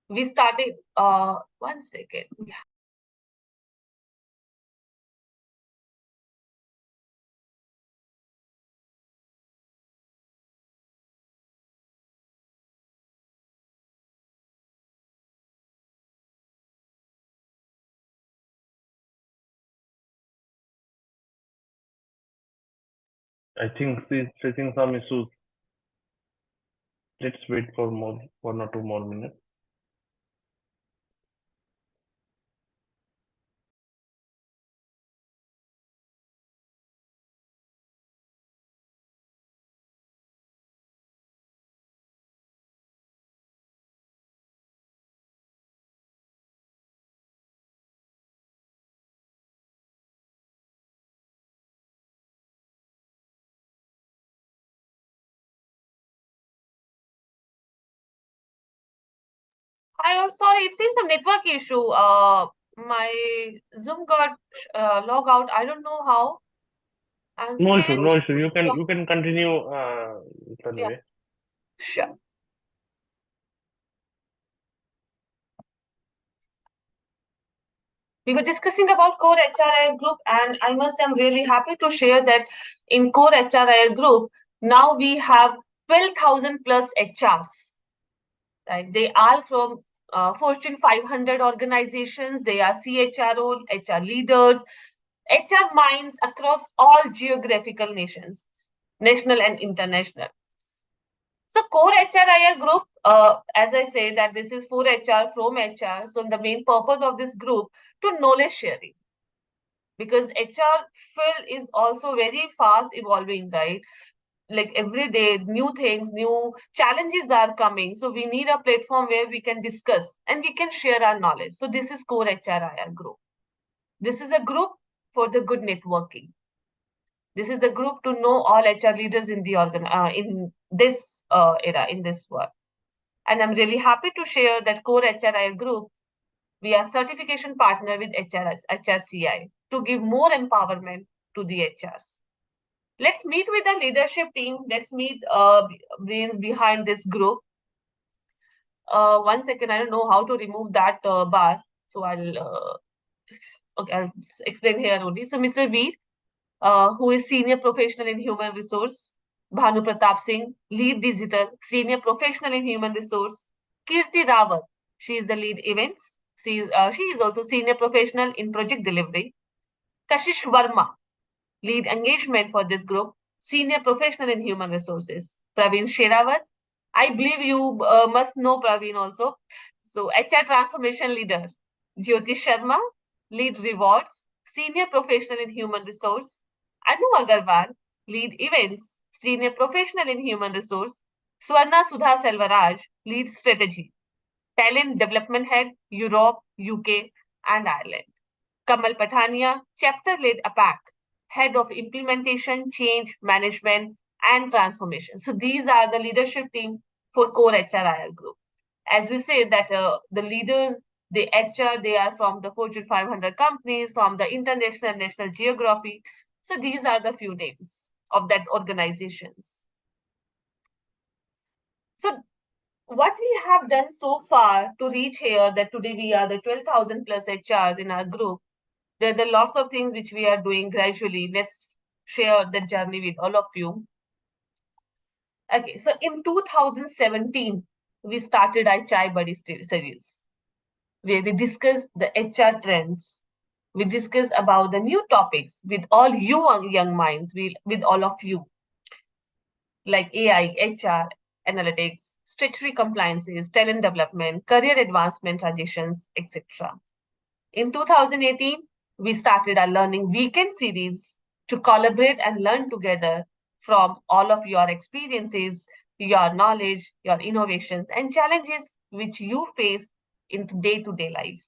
we started, one second. I think she's facing some issues. Let's wait for 1 or 2 more minutes. Sorry, it seems some network issue. My Zoom got log out. I don't know how. And No issue, Tejas, no issue. You yeah, can continue, yeah, Tanvi. sure. We were discussing about core HRIR group, and I must say I'm really happy to share that in core HRIR group, now we have 12,000 plus HRs. Right? They are from Fortune 500 organizations. They are CHRO, HR leaders, HR minds across all geographical national and international. So core HRIR group, as I say that this is for HR from HR. So the main purpose of this group to knowledge sharing, because HR field is also very fast evolving, right? Like every day, new things, new challenges are coming. So we need a platform where we can discuss and we can share our knowledge. So this is core HRIR group. This is a group for the good networking. This is the group to know all HR leaders in the in this era, in this world. And I'm really happy to share that core HRIR group, we are certification partner with HRCI to give more empowerment to the HRs. Let's meet with the leadership team. Let's meet brains behind this group. 1 second, I don't know how to remove that bar. So I'll explain here only. So Mr. Veer, who is Senior Professional in Human Resource. Bhanu Pratap Singh, Lead Digital, Senior Professional in Human Resource. Kirti Rawat, she is the Lead Events. She is also Senior Professional in Project Delivery. Kashish Verma, Lead Engagement for this group, Senior Professional in Human Resources. Praveen Sherawat, I believe you must know Praveen also. So HR Transformation Leader. Jyoti Sharma, Lead Rewards, Senior Professional in Human Resource. Anu Agarwal, Lead Events, Senior Professional in Human Resource. Swarna Sudha Selvaraj, Lead Strategy, Talent Development Head, Europe, UK, and Ireland. Kamal Pathania, Chapter Lead APAC, Head of Implementation, Change Management, and Transformation. So these are the leadership team for core HRIR group. As we say that the leaders, the HR, they are from the Fortune 500 companies, from the international and national geography. So these are the few names of that organizations. So what we have done so far to reach here, that today we are the 12,000 plus HRs in our group. There are lots of things which we are doing gradually. Let's share the journey with all of you. Okay, so in 2017, we started our Chai Buddy series, where we discuss the HR trends. We discuss about the new topics with all you young minds, with all of you, like AI, HR, analytics, statutory compliances, talent development, career advancement transitions, etc. In 2018, we started our Learning Weekend series to collaborate and learn together from all of your experiences, your knowledge, your innovations, and challenges which you face in day-to-day life.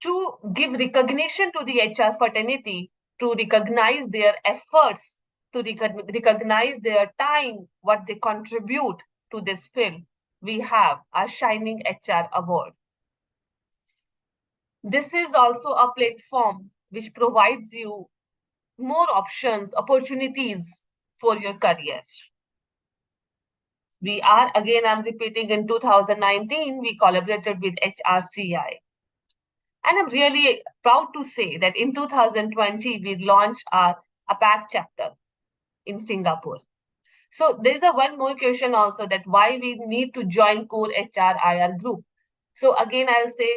To give recognition to the HR fraternity, to recognize their efforts, to recognize their time, what they contribute to this field, we have our Shining HR Award. This is also a platform which provides you more options, opportunities for your career. I'm repeating, in 2019, we collaborated with CHROiR. And I'm really proud to say that in 2020, we launched our APAC chapter in Singapore. So there's a one more question also, that why we need to join CHROiR group. So again, I'll say,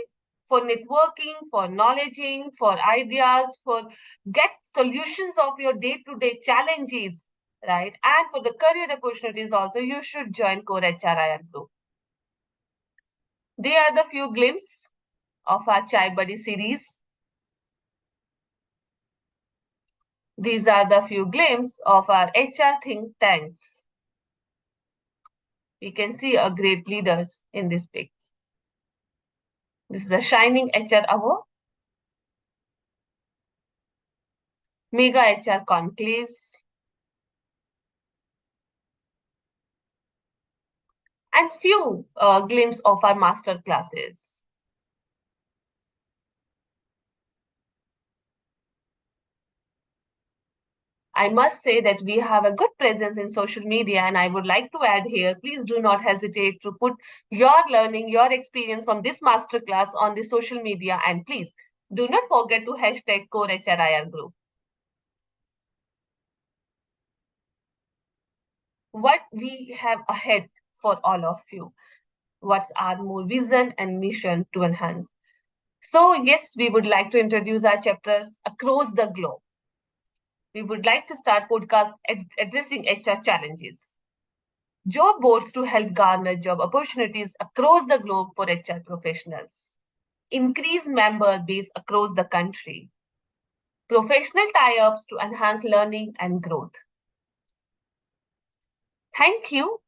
for networking, for knowledging, for ideas, for get solutions of your day-to-day challenges, right? And for the career opportunities also, you should join CHROiR group. They are the few glimpses of our Chai Buddy series. These are the few glimpses of our HR think tanks. We can see a great leaders in this pic. This is a shining HR award. Mega HR conclaves. And few glimpses of our master classes. I must say that we have a good presence in social media, and I would like to add here, please do not hesitate to put your learning, your experience from this masterclass on the social media, and please do not forget to hashtag CHROiR group. What we have ahead for all of you, what's our more vision and mission to enhance. So yes, we would like to introduce our chapters across the globe. We would like to start podcast addressing HR challenges. Job boards to help garner job opportunities across the globe for HR professionals. Increase member base across the country. Professional tie-ups to enhance learning and growth. Thank you.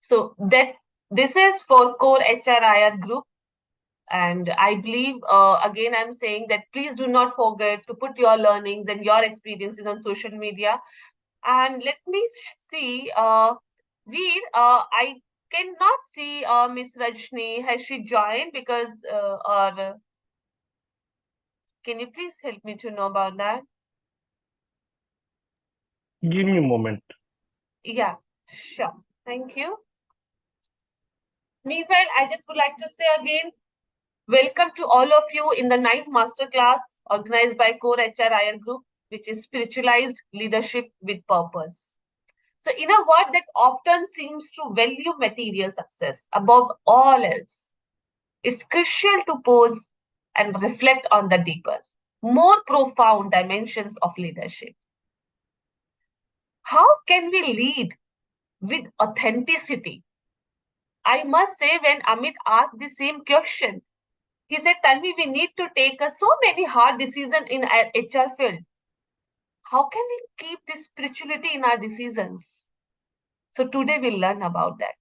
So this is for CHROiR group. And I believe, again, I'm saying that please do not forget to put your learnings and your experiences on social media. And let me see, Veer, I cannot see Miss Rajni. Has she joined? Because, or can you please help me to know about that? Give me a moment. Yeah, sure. Thank you. Meanwhile, I just would like to say again, welcome to all of you in the 9th masterclass organized by CHROiR group, which is Spiritualized Leadership with Purpose. So in a world that often seems to value material success above all else, it's crucial to pause and reflect on the deeper, more profound dimensions of leadership. How can we lead with authenticity? I must say, when Amit asked the same question, he said, Tanvi, we need to take so many hard decisions in our HR field. How can we keep this spirituality in our decisions? So today we'll learn about that.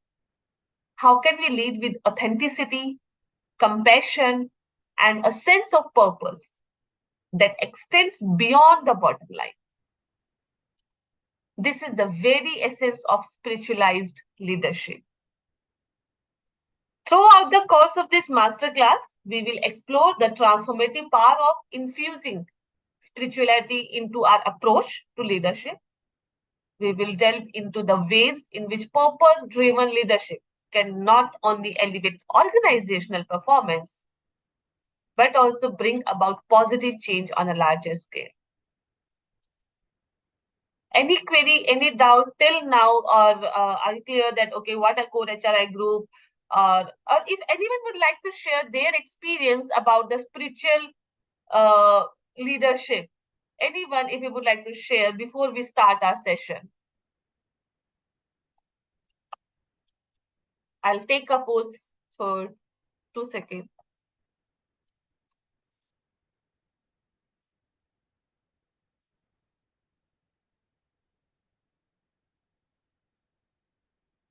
How can we lead with authenticity, compassion, and a sense of purpose that extends beyond the bottom line? This is the very essence of spiritualized leadership. Throughout the course of this masterclass, we will explore the transformative power of infusing spirituality into our approach to leadership. We will delve into the ways in which purpose-driven leadership can not only elevate organizational performance, but also bring about positive change on a larger scale. Any query, any doubt till now, or are you clear that, okay, what a CHROiR group, or if anyone would like to share their experience about the spiritual leadership, anyone, if you would like to share before we start our session. I'll take a pause for 2 seconds.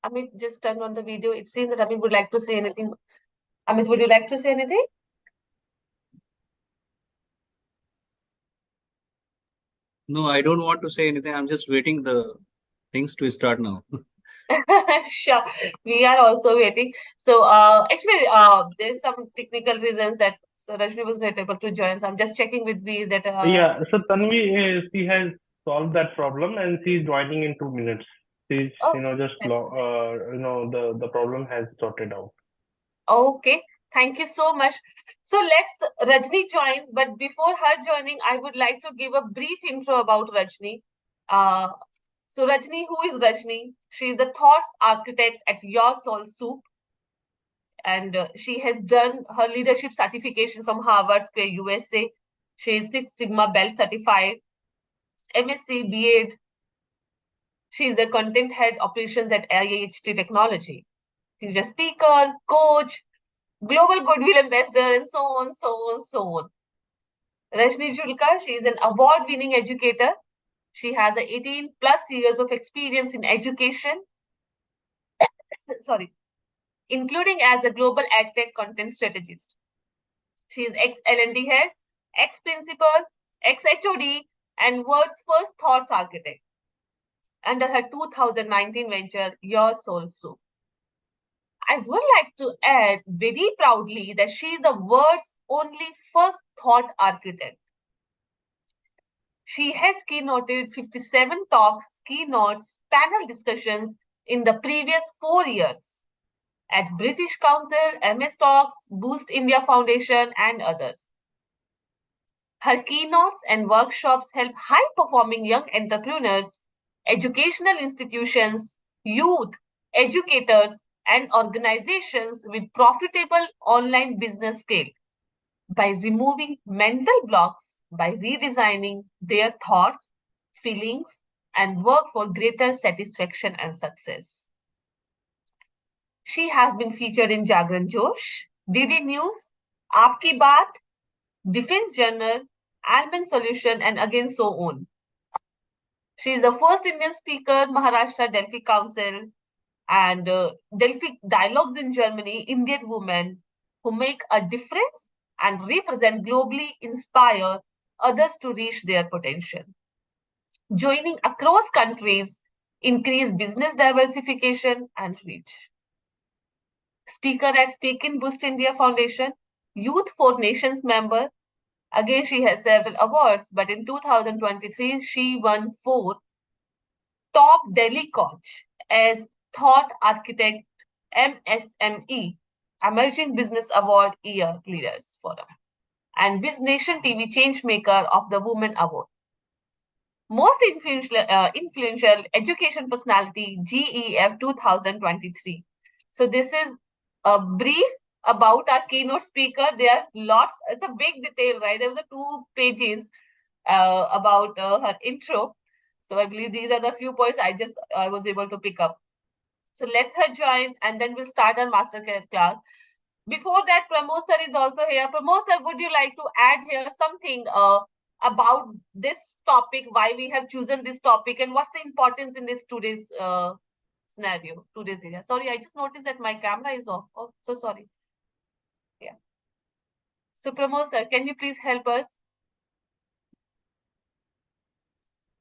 Amit just turned on the video. It seems that Amit would like to say anything. Amit, would you like to say anything? No, I don't want to say anything. I'm just waiting the things to start now. Sure, we are also waiting. So actually, there's some technical reasons that so Rashmi was not able to join. So I'm just checking with Veer that Yeah, so Tanvi, she has solved that problem and she's joining in 2 minutes. She's, Oh, just that's the problem has sorted out. okay. Thank you so much. So let's Rajni join, but before her joining, I would like to give a brief intro about Rajni. Uh, so Rajni, who is Rajni? She is the thoughts architect at Your Soul Soup, and she has done her leadership certification from Harvard Square, USA. She is Six Sigma Belt certified, MSc, B.Ed. She is the content head operations at IHT Technology. She's a speaker, coach, global goodwill ambassador, and so on, so on, so on. Rajni Julka, she is an award-winning educator. She has 18 plus years of experience in education, sorry, including as a global ad tech content strategist. She is ex-L&D head, ex-principal, ex-HOD, and world's first thoughts architect under her 2019 venture, Your Soul Soup. I would like to add very proudly that she is the world's only first thought architect. She has keynoted 57 talks, keynotes, panel discussions in the previous 4 years at British Council, MS Talks, Boost India Foundation, and others. Her keynotes and workshops help high-performing young entrepreneurs, educational institutions, youth, educators, and organizations with profitable online business scale by removing mental blocks, by redesigning their thoughts, feelings, and work for greater satisfaction and success. She has been featured in Jagran Josh, DD News, Aapki Baat, Defense Journal, Almond Solution, and again so on. She is the first Indian speaker, Maharashtra Delphi Council, and Delphi Dialogues in Germany, Indian women who make a difference and represent globally inspire others to reach their potential. Joining across countries, increase business diversification and reach. Speaker at Speak in Boost India Foundation, Youth for Nations member. Again, she has several awards, but in 2023, she won 4 Top Delhi Coach as Thought Architect MSME, Emerging Business Award Year Leaders Forum, and Biz Nation TV Changemaker of the Women Award. Most influential education personality, GEF 2023. So this is a brief about our keynote speaker. There are lots, it's a big detail, right? There was a 2 pages about her intro. So I believe these are the few points I was able to pick up. So let's her join and then we'll start our master class. Before that, Pramod sir is also here. Pramod sir, would you like to add here something about this topic, why we have chosen this topic and what's the importance in this today's scenario, today's area? Sorry, I just noticed that my camera is off. Oh, so sorry. Yeah. So Pramod sir, can you please help us?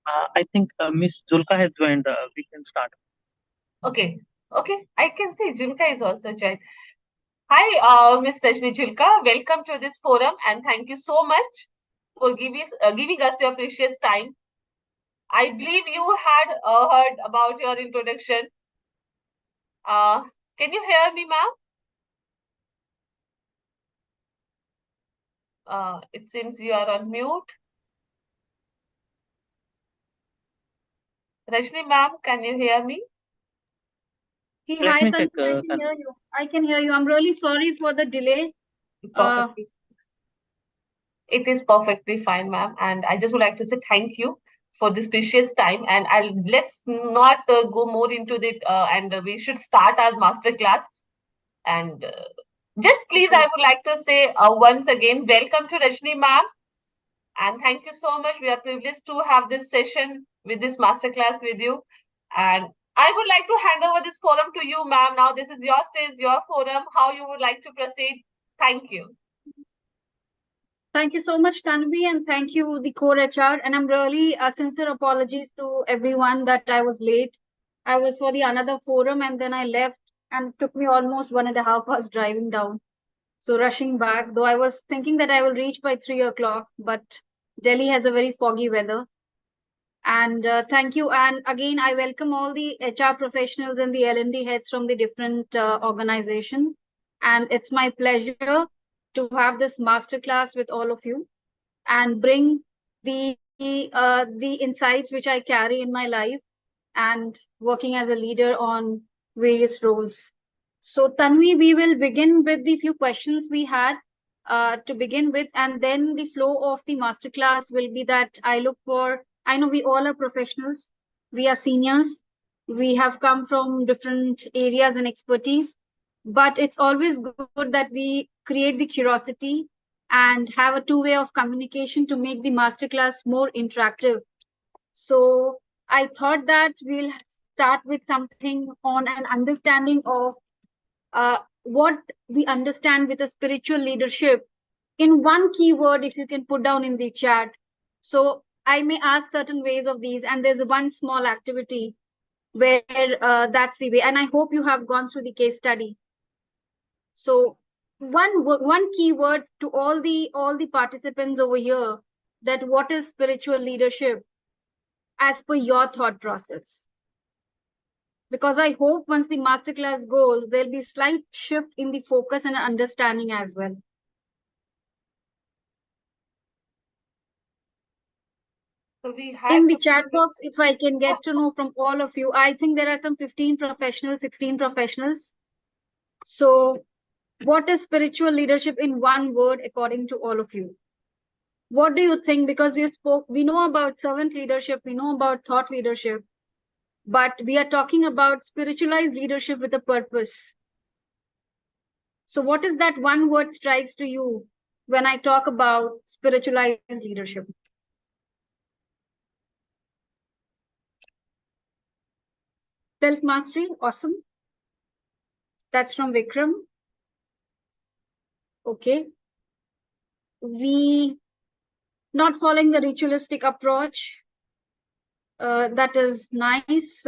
I think Miss Zulka has joined. We can start. Okay. Okay. I can see Julka is also joined. Hi, Ms. Rajni Julka. Welcome to this forum and thank you so much for giving us your precious time. I believe you had heard about your introduction. Can you hear me, ma'am? It seems you are on mute. Rajni ma'am, can you hear me? Hey, Let hi, me Tanvi, check, I can hear you. I can hear you. I'm really sorry for the delay. It is perfectly fine, ma'am. And I just would like to say thank you for this precious time. And let's not go more into it. And we should start our master class. And just please, I would like to say once again, welcome to Rajni ma'am. And thank you so much. We are privileged to have this session with this masterclass with you. And I would like to hand over this forum to you, ma'am. Now, this is your stage, your forum, how you would like to proceed. Thank you. Thank you so much, Tanvi, and thank you, the CHROiR. And I'm really sincere apologies to everyone that I was late. I was for the another forum and then I left and it took me almost 1.5 hours driving down. So rushing back, though I was thinking that I will reach by 3 o'clock, but Delhi has a very foggy weather. And thank you. And again, I welcome all the HR professionals and the L&D heads from the different organizations. And it's my pleasure to have this masterclass with all of you and bring the insights which I carry in my life and working as a leader on various roles. So Tanvi, we will begin with the few questions we had to begin with, and then the flow of the masterclass will be that I know we all are professionals, we are seniors, we have come from different areas and expertise, but it's always good that we create the curiosity and have a two-way of communication to make the masterclass more interactive. So I thought that we'll start with something on an understanding of what we understand with a spiritual leadership in one keyword, if you can put down in the chat. So I may ask certain ways of these, and there's one small activity where that's the way. And I hope you have gone through the case study. So one keyword to all the participants over here, that what is spiritual leadership as per your thought process? Because I hope once the masterclass goes, there'll be slight shift in the focus and understanding as well. So we had In the 15 chat box, if I can get to know from all of you, I think there are some 15 professionals, 16 professionals. So what is spiritual leadership in one word, according to all of you? What do you think? Because we know about servant leadership, we know about thought leadership, but we are talking about spiritualized leadership with a purpose. So what is that one word strikes to you when I talk about spiritualized leadership? Self-mastery, awesome. That's from Vikram. Okay. We not following the ritualistic approach. That is nice.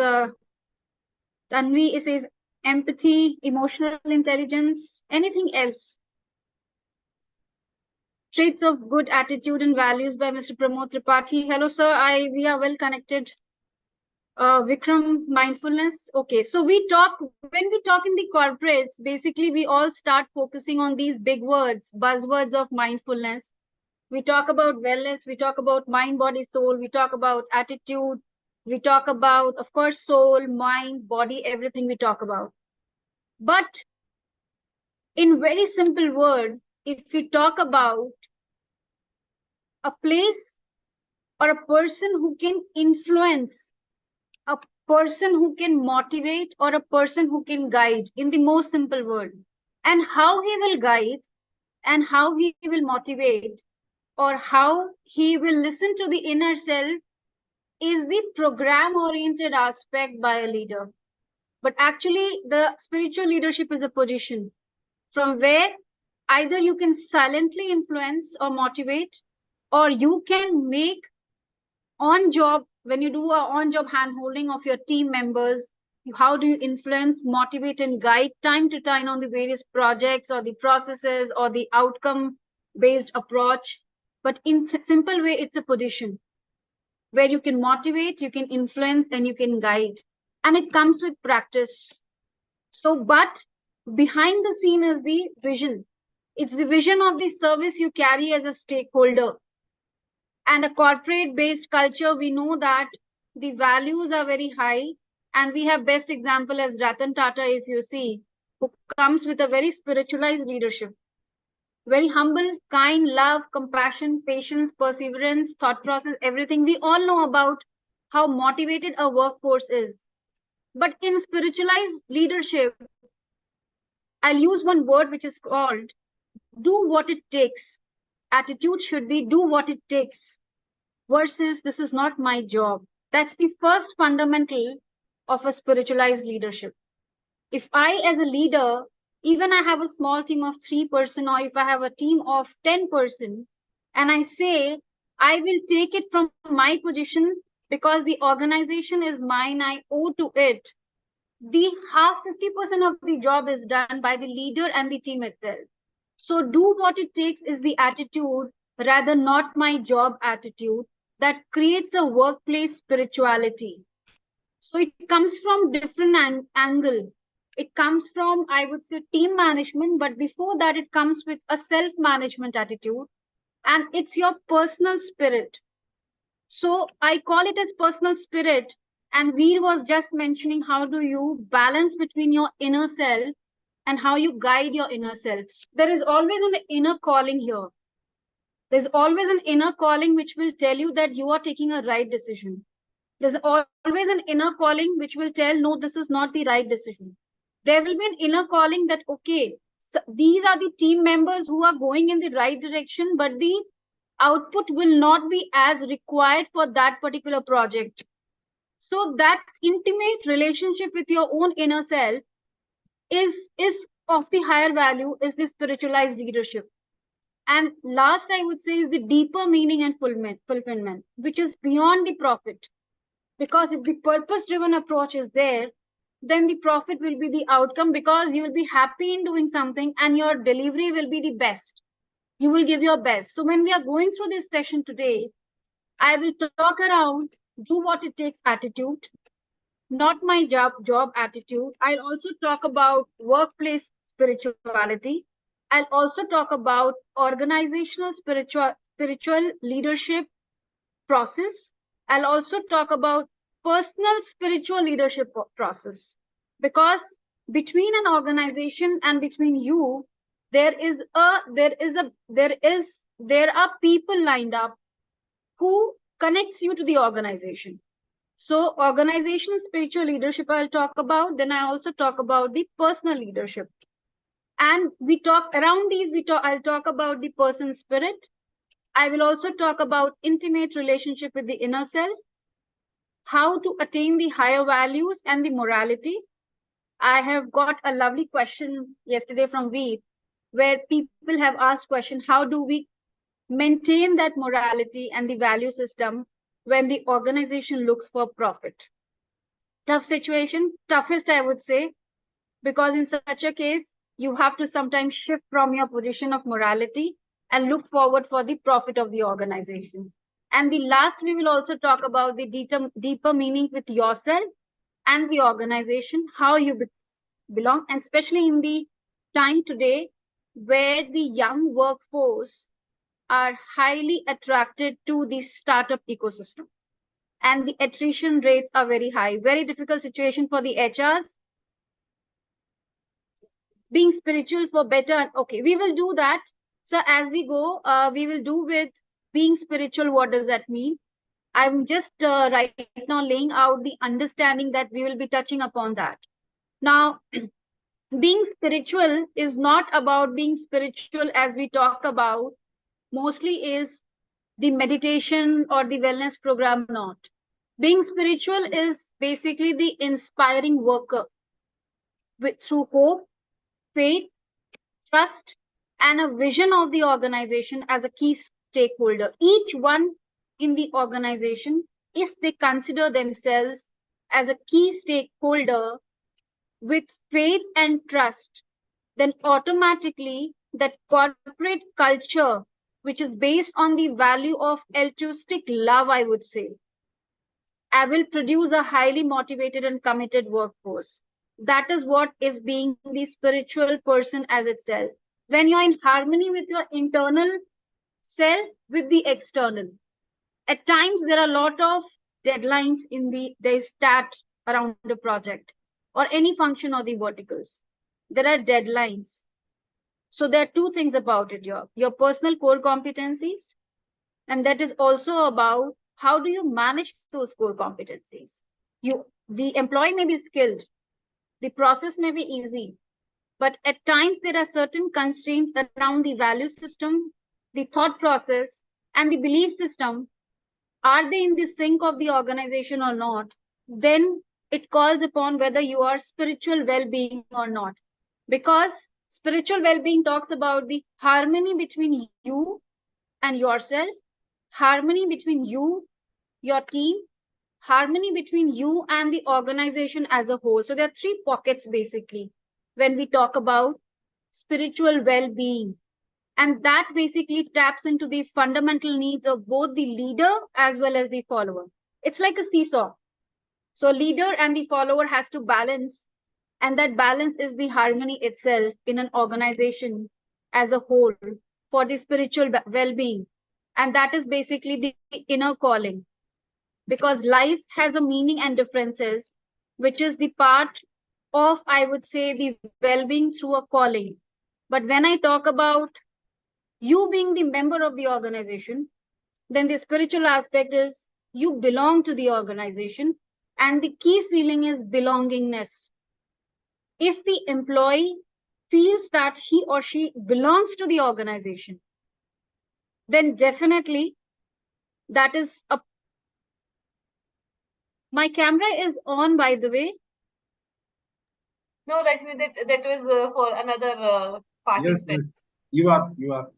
Tanvi says empathy, emotional intelligence, anything else? Traits of good attitude and values by Mr. Pramod Tripathi. Hello, sir. We are well connected. Vikram, mindfulness. Okay, so when we talk in the corporates, basically we all start focusing on these big words, buzzwords of mindfulness. We talk about wellness, we talk about mind, body, soul, we talk about attitude, we talk about, of course, soul, mind, body, everything we talk about. But in very simple words, if we talk about a place or a person who can influence, a person who can motivate, or a person who can guide, in the most simple word, and how he will guide and how he will motivate or how he will listen to the inner self is the program oriented aspect by a leader. But actually the spiritual leadership is a position from where either you can silently influence or motivate, or you can make on job, when you do a on job hand holding of your team members, how do you influence, motivate, and guide time to time on the various projects or the processes or the outcome based approach. But in simple way, it's a position where you can motivate, you can influence, and you can guide, and it comes with practice. So but behind the scene is the vision. It's the vision of the service you carry as a stakeholder. And a corporate based culture, we know that the values are very high, and we have best example as Ratan Tata, if you see, who comes with a very spiritualized leadership, very humble, kind, love, compassion, patience, perseverance, thought process, everything. We all know about how motivated a workforce is. But in spiritualized leadership, I'll use one word which is called do what it takes. Attitude should be do what it takes versus this is not my job. That's the first fundamental of a spiritualized leadership. If I, as a leader, even I have a small team of 3 person, or if I have a team of 10 person, and I say, I will take it from my position because the organization is mine, I owe to it. The 50% of the job is done by the leader and the team itself. So do what it takes is the attitude, rather not my job attitude. that creates a workplace spirituality. So it comes from different angle. It comes from, I would say, team management, but before that, it comes with a self-management attitude, and it's your personal spirit. So I call it as personal spirit. And Veer was just mentioning how do you balance between your inner self and how you guide your inner self. There is always an inner calling here. There's always an inner calling which will tell you that you are taking a right decision. There's always an inner calling which will tell, no, this is not the right decision. There will be an inner calling that, okay, so these are the team members who are going in the right direction, but the output will not be as required for that particular project. So that intimate relationship with your own inner self is of the higher value, is the spiritualized leadership. And last, I would say, is the deeper meaning and fulfillment, which is beyond the profit. Because if the purpose driven approach is there, then the profit will be the outcome, because you will be happy in doing something and your delivery will be the best. You will give your best. So when we are going through this session today, I will talk around do what it takes attitude, not my job attitude. I'll also talk about workplace spirituality. I'll also talk about organizational spiritual leadership process. I'll also talk about personal spiritual leadership process, because between an organization and between you, there are people lined up who connects you to the organization. So organizational spiritual leadership I'll talk about. Then I also talk about the personal leadership. And we talk around these, I'll talk about the person's spirit. I will also talk about intimate relationship with the inner self, how to attain the higher values and the morality. I have got a lovely question yesterday from Veer, where people have asked question, how do we maintain that morality and the value system when the organization looks for profit? Tough situation, toughest I would say, because in such a case, you have to sometimes shift from your position of morality and look forward for the profit of the organization. And the last, we will also talk about the deeper meaning with yourself and the organization, how you belong, and especially in the time today where the young workforce are highly attracted to the startup ecosystem. And the attrition rates are very high. Very difficult situation for the HRs. Being spiritual for better. Okay, we will do that. So as we go, we will do with being spiritual. What does that mean? I'm just right now laying out the understanding that we will be touching upon that. Now, being spiritual is not about being spiritual as we talk about mostly is the meditation or the wellness program, not. Being spiritual is basically the inspiring worker through hope, faith, trust, and a vision of the organization as a key stakeholder. Each one in the organization, if they consider themselves as a key stakeholder with faith and trust, then automatically that corporate culture, which is based on the value of altruistic love, I would say, I will produce a highly motivated and committed workforce. That is what is being the spiritual person as itself. When you're in harmony with your internal self, with the external. At times, there are a lot of deadlines there's stat around the project or any function or the verticals. There are deadlines. So there are two things about it here. Your personal core competencies, and that is also about how do you manage those core competencies. The employee may be skilled, the process may be easy, but at times there are certain constraints around the value system, the thought process, and the belief system. Are they in the sync of the organization or not? Then it calls upon whether you are spiritual well-being or not. Because spiritual well-being talks about the harmony between you and yourself, harmony between you, your team, harmony between you and the organization as a whole. So there are three pockets basically when we talk about spiritual well-being. And that basically taps into the fundamental needs of both the leader as well as the follower. It's like a seesaw. So leader and the follower has to balance, and that balance is the harmony itself in an organization as a whole for the spiritual well-being. And that is basically the inner calling, because life has a meaning and differences, which is the part of, I would say, the well-being through a calling. But when I talk about you being the member of the organization, then the spiritual aspect is you belong to the organization, and the key feeling is belongingness. If the employee feels that he or she belongs to the organization, then definitely that is a. My camera is on, by the way. No, Rajni, that was for another participant. Yes, you are.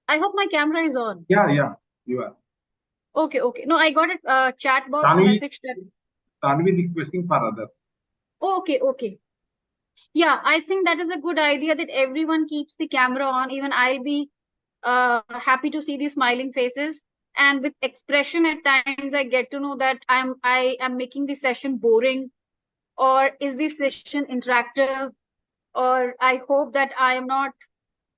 I hope my camera is on. Yeah, you are. Okay. No, I got a chat box Tanvi- message that. Tanvi requesting for others. Okay. Yeah, I think that is a good idea that everyone keeps the camera on. Even I'll be happy to see the smiling faces. And with expression, at times I get to know that I am making the session boring, or is the session interactive, or I hope that I am not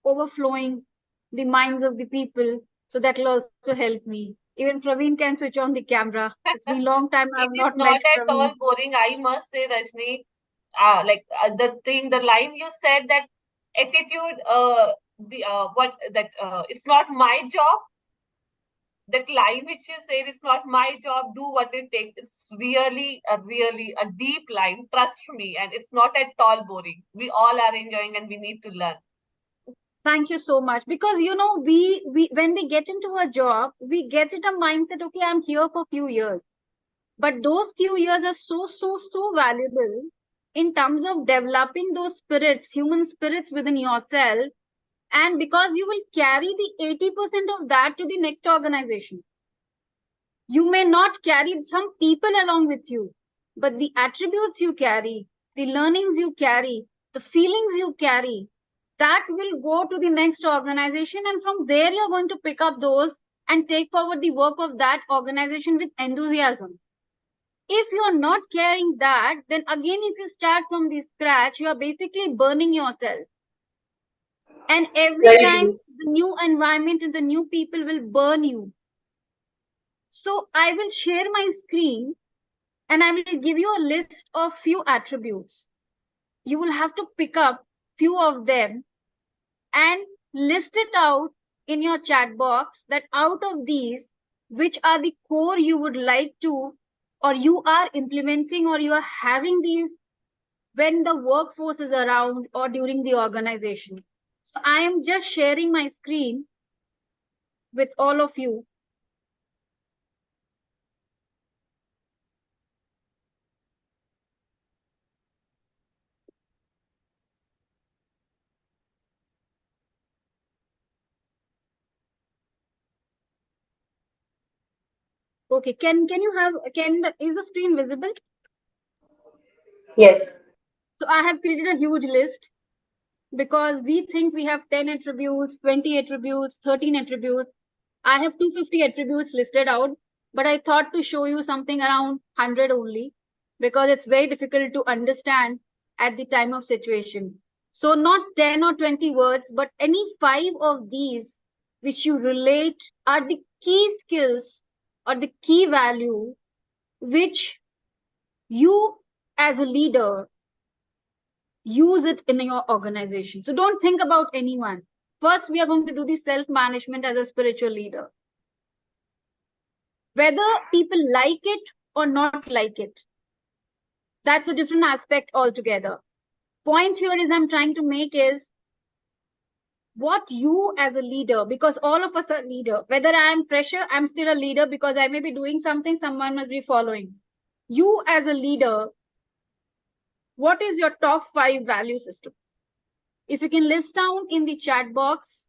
overflowing the minds of the people. So that will also help me. Even Praveen can switch on the camera. It's been a long time I've It is not not met at Praveen. all boring, I must say, Rajni. The line you said, that attitude, it's not my job. That line which you said, it's not my job, do what it takes. It's really a deep line, trust me, and it's not at all boring. We all are enjoying, and we need to learn. Thank you so much. Because we when we get into a job, we get in a mindset, okay, I'm here for a few years. But those few years are so valuable in terms of developing those spirits, human spirits within yourself. And because you will carry the 80% of that to the next organization. You may not carry some people along with you, but the attributes you carry, the learnings you carry, the feelings you carry, that will go to the next organization. And from there, you're going to pick up those and take forward the work of that organization with enthusiasm. If you're not carrying that, then again, if you start from the scratch, you are basically burning yourself. And every time the new environment and the new people will burn you. So I will share my screen and I will give you a list of few attributes. You will have to pick up few of them and list it out in your chat box, that out of these, which are the core you would like to, or you are implementing, or you are having these when the workforce is around or during the organization. So I am just sharing my screen with all of you. Okay, is the screen visible? Yes. So I have created a huge list, because we think we have 10 attributes, 20 attributes, 13 attributes. I have 250 attributes listed out, but I thought to show you something around 100 only, because it's very difficult to understand at the time of situation. So not 10 or 20 words, but any 5 of these which you relate are the key skills or the key value which you as a leader use it in your organization. So don't think about anyone. First, we are going to do the self-management as a spiritual leader. Whether people like it or not like it, that's a different aspect altogether. Point here is I'm trying to make is what you as a leader, because all of us are leader. Whether I am fresher, I'm still a leader, because I may be doing something, someone must be following. You as a leader, what is your top 5 value system? If you can list down in the chat box.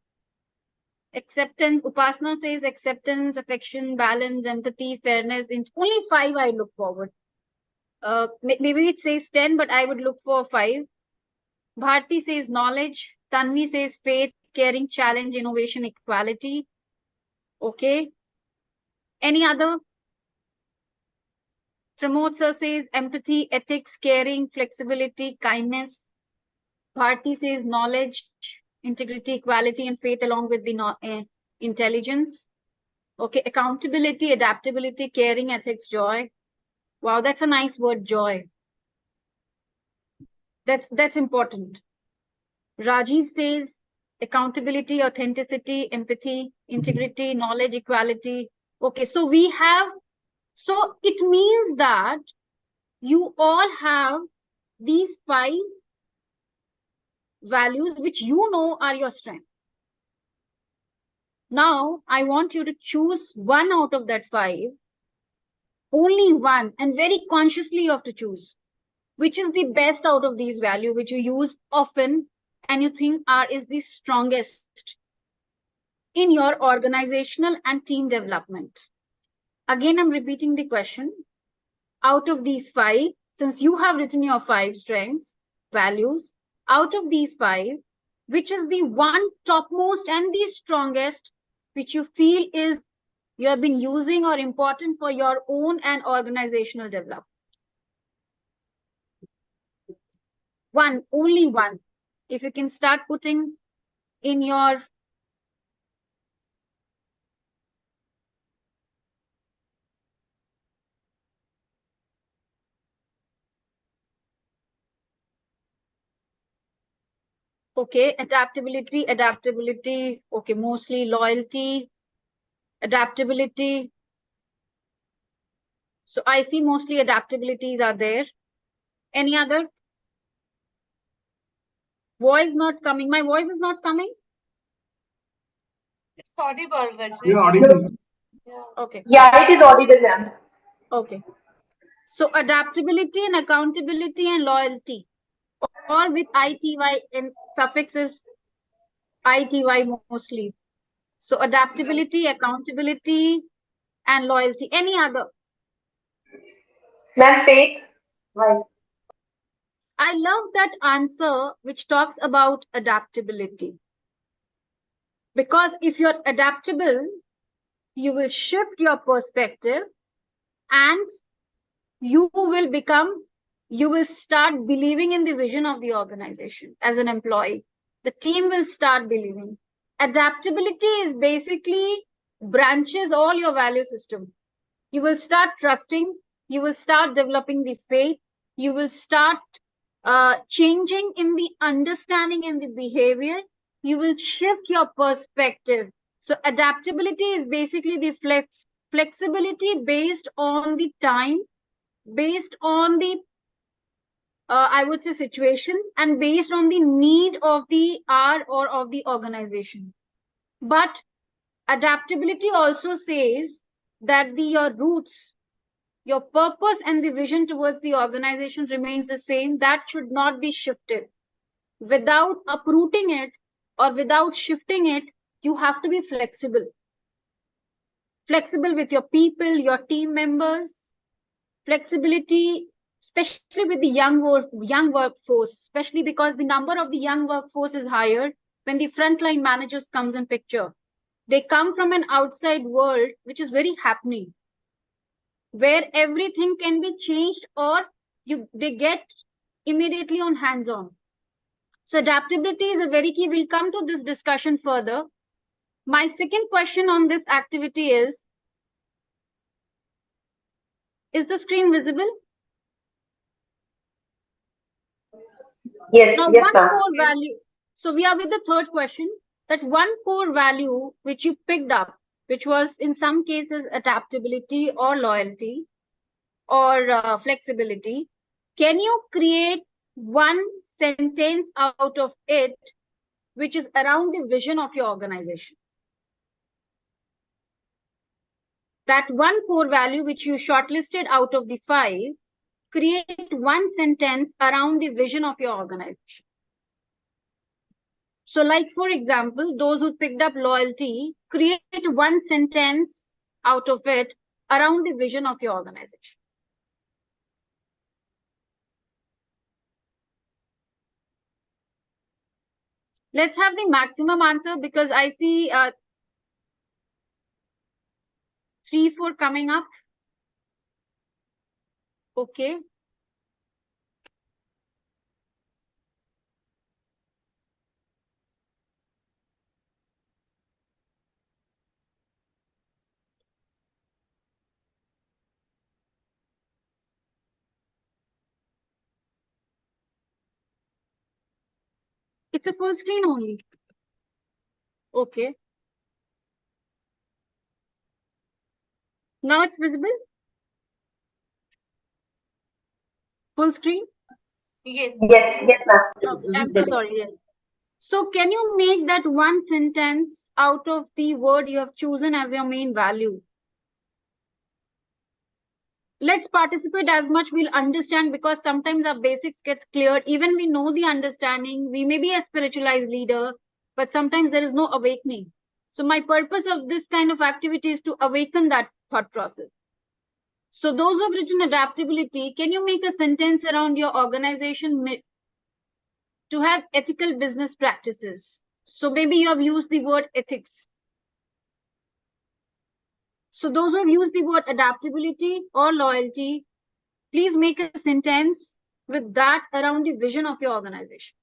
Acceptance, Upasana says acceptance, affection, balance, empathy, fairness. In only 5 I look forward. Maybe it says 10, but I would look for 5. Bharti says knowledge, Tanvi says faith, caring, challenge, innovation, equality. Okay. Any other? Pramod sir says empathy, ethics, caring, flexibility, kindness. Bharti says knowledge, integrity, equality, and faith along with the intelligence. Okay. Accountability, adaptability, caring, ethics, joy. Wow, that's a nice word, joy. That's important. Rajiv says accountability, authenticity, empathy, integrity, knowledge, equality. Okay, so so it means that you all have these 5 values which you know are your strength. Now, I want you to choose one out of that 5, only one, and very consciously you have to choose which is the best out of these values which you use often and you think is the strongest in your organizational and team development. Again, I'm repeating the question. Out of these 5, since you have written your 5 strengths, values, out of these 5, which is the one topmost and the strongest which you feel is you have been using or important for your own and organizational development? One, only one. If you can start putting in your okay, adaptability, okay, mostly loyalty, adaptability. So I see mostly adaptabilities are there. Any other? Voice not coming. My voice is not coming. It's audible, Rajni. You're audible. Yeah. Okay. Yeah, it is audible, ma'am. Okay. So adaptability and accountability and loyalty, or with ITY and suffixes ITY mostly. So adaptability, accountability, and loyalty. Any other? Ma'am, faith. Right. I love that answer which talks about adaptability. Because if you're adaptable, you will shift your perspective and you will start believing in the vision of the organization as an employee. The team will start believing. Adaptability is basically branches all your value system. You will start trusting, you will start developing the faith, you will start changing in the understanding and the behavior, you will shift your perspective. So adaptability is basically the flexibility based on the time, based on the I would say situation, and based on the need of the hour or of the organization. But adaptability also says that your roots, your purpose and the vision towards the organization remains the same. That should not be shifted. Without uprooting it or without shifting it, you have to be flexible. Flexible with your people, your team members, flexibility, especially with the young workforce, especially because the number of the young workforce is higher when the frontline managers comes in picture. They come from an outside world, which is very happening, where everything can be changed or they get immediately on hands-on. So adaptability is a very key. We'll come to this discussion further. My second question on this activity is the screen visible? Yes, Now, yes, one ma'am. core value. So we are with the third question, that one core value which you picked up, which was in some cases adaptability or loyalty or flexibility. Can you create one sentence out of it which is around the vision of your organization? That one core value which you shortlisted out of the 5, create one sentence around the vision of your organization. So like, for example, those who picked up loyalty, create one sentence out of it around the vision of your organization. Let's have the maximum answer because I see 3, 4 coming up. Okay. It's a full screen only. Okay. Now it's visible? Full screen? Yes. Yes, yes, ma'am. Okay. This I'm is so better. sorry. Yes. So can you make that one sentence out of the word you have chosen as your main value? Let's participate as much we'll understand because sometimes our basics gets cleared. Even we know the understanding, we may be a spiritualized leader, but sometimes there is no awakening. So my purpose of this kind of activity is to awaken that thought process. So those who have written adaptability, can you make a sentence around your organization to have ethical business practices? So maybe you have used the word ethics. So those who have used the word adaptability or loyalty, please make a sentence with that around the vision of your organization.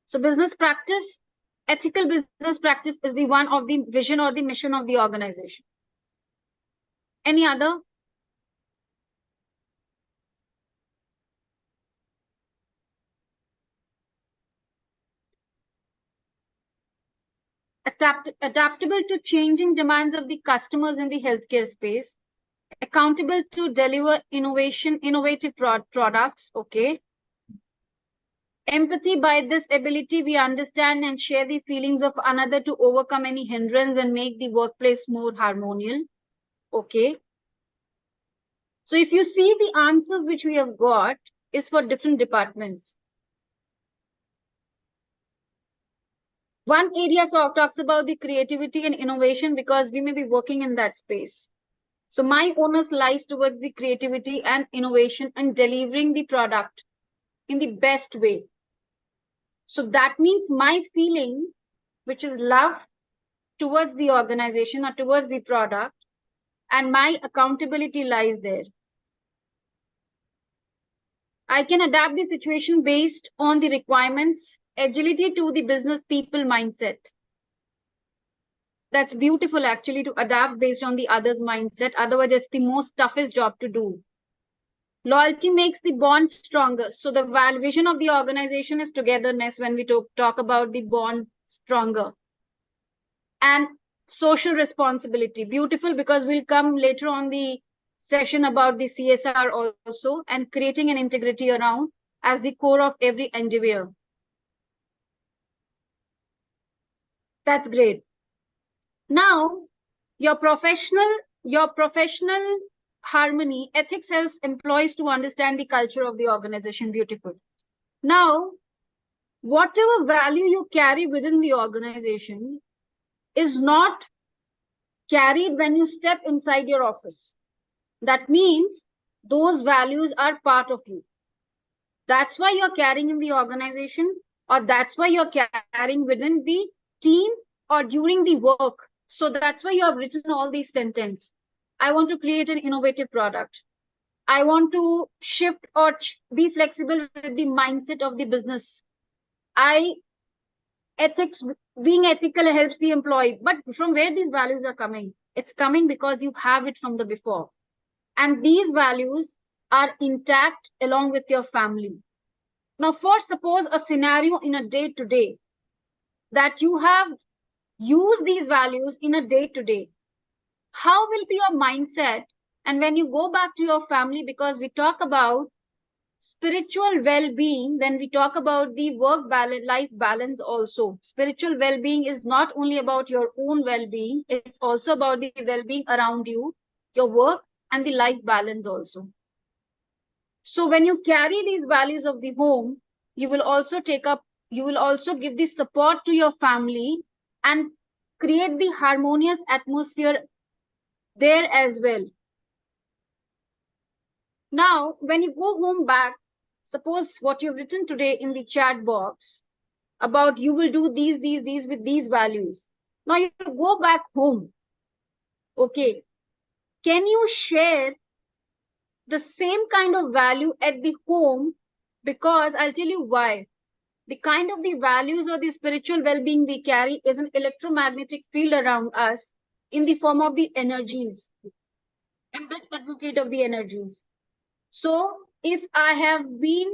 So business practice, ethical business practice is the one of the vision or the mission of the organization. Any other? Adaptable to changing demands of the customers in the healthcare space, accountable to deliver innovative products. Okay. Empathy, by this ability, we understand and share the feelings of another to overcome any hindrance and make the workplace more harmonious. Okay. So if you see the answers which we have got is for different departments. One area talks about the creativity and innovation because we may be working in that space. So my onus lies towards the creativity and innovation and delivering the product in the best way. So that means my feeling, which is love towards the organization or towards the product, and my accountability lies there. I can adapt the situation based on the requirements, agility to the business people mindset. That's beautiful actually, to adapt based on the other's mindset. Otherwise, it's the most toughest job to do. Loyalty makes the bond stronger. So the vision of the organization is togetherness when we talk about the bond stronger. And social responsibility, beautiful, because we'll come later on the session about the CSR also, and creating an integrity around as the core of every endeavor. That's great. Now, your professional harmony, ethics helps employees to understand the culture of the organization. Beautiful. Now, whatever value you carry within the organization is not carried when you step inside your office. That means those values are part of you. That's why you're carrying in the organization, or that's why you're carrying within the team or during the work. So that's why you have written all these sentences. I want to create an innovative product. I want to shift or be flexible with the mindset of the business. Being ethical helps the employee. But from where these values are coming? It's coming because you have it from the before. And these values are intact along with your family. Now, suppose a scenario in a day-to-day that you have used these values in a day-to-day. How will be your mindset? And when you go back to your family, because we talk about spiritual well-being, then we talk about the work balance, life balance also. Spiritual well-being is not only about your own well-being, it's also about the well-being around you, your work, and the life balance also. So when you carry these values of the home, you will also give the support to your family and create the harmonious atmosphere there as well. Now, when you go home back, suppose what you've written today in the chat box, about you will do these with these values. Now you go back home. Okay. Can you share the same kind of value at the home? Because I'll tell you why. The kind of the values or the spiritual well-being we carry is an electromagnetic field around us in the form of the energies. I'm a big advocate of the energies. So if I have been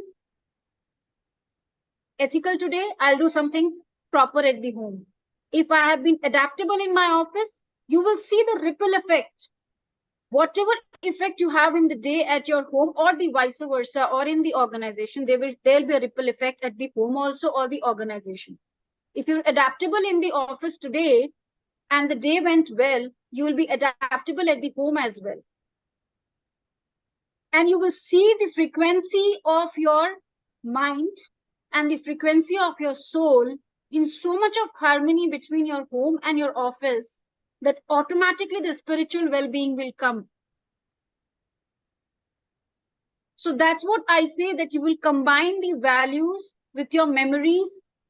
ethical today, I'll do something proper at the home. If I have been adaptable in my office, you will see the ripple effect. Whatever effect you have in the day at your home or the vice versa or in the organization, there'll be a ripple effect at the home also or the organization. If you're adaptable in the office today and the day went well, you will be adaptable at the home as well. And you will see the frequency of your mind and the frequency of your soul in so much of harmony between your home and your office that automatically the spiritual well-being will come. So that's what I say, that you will combine the values with your memories,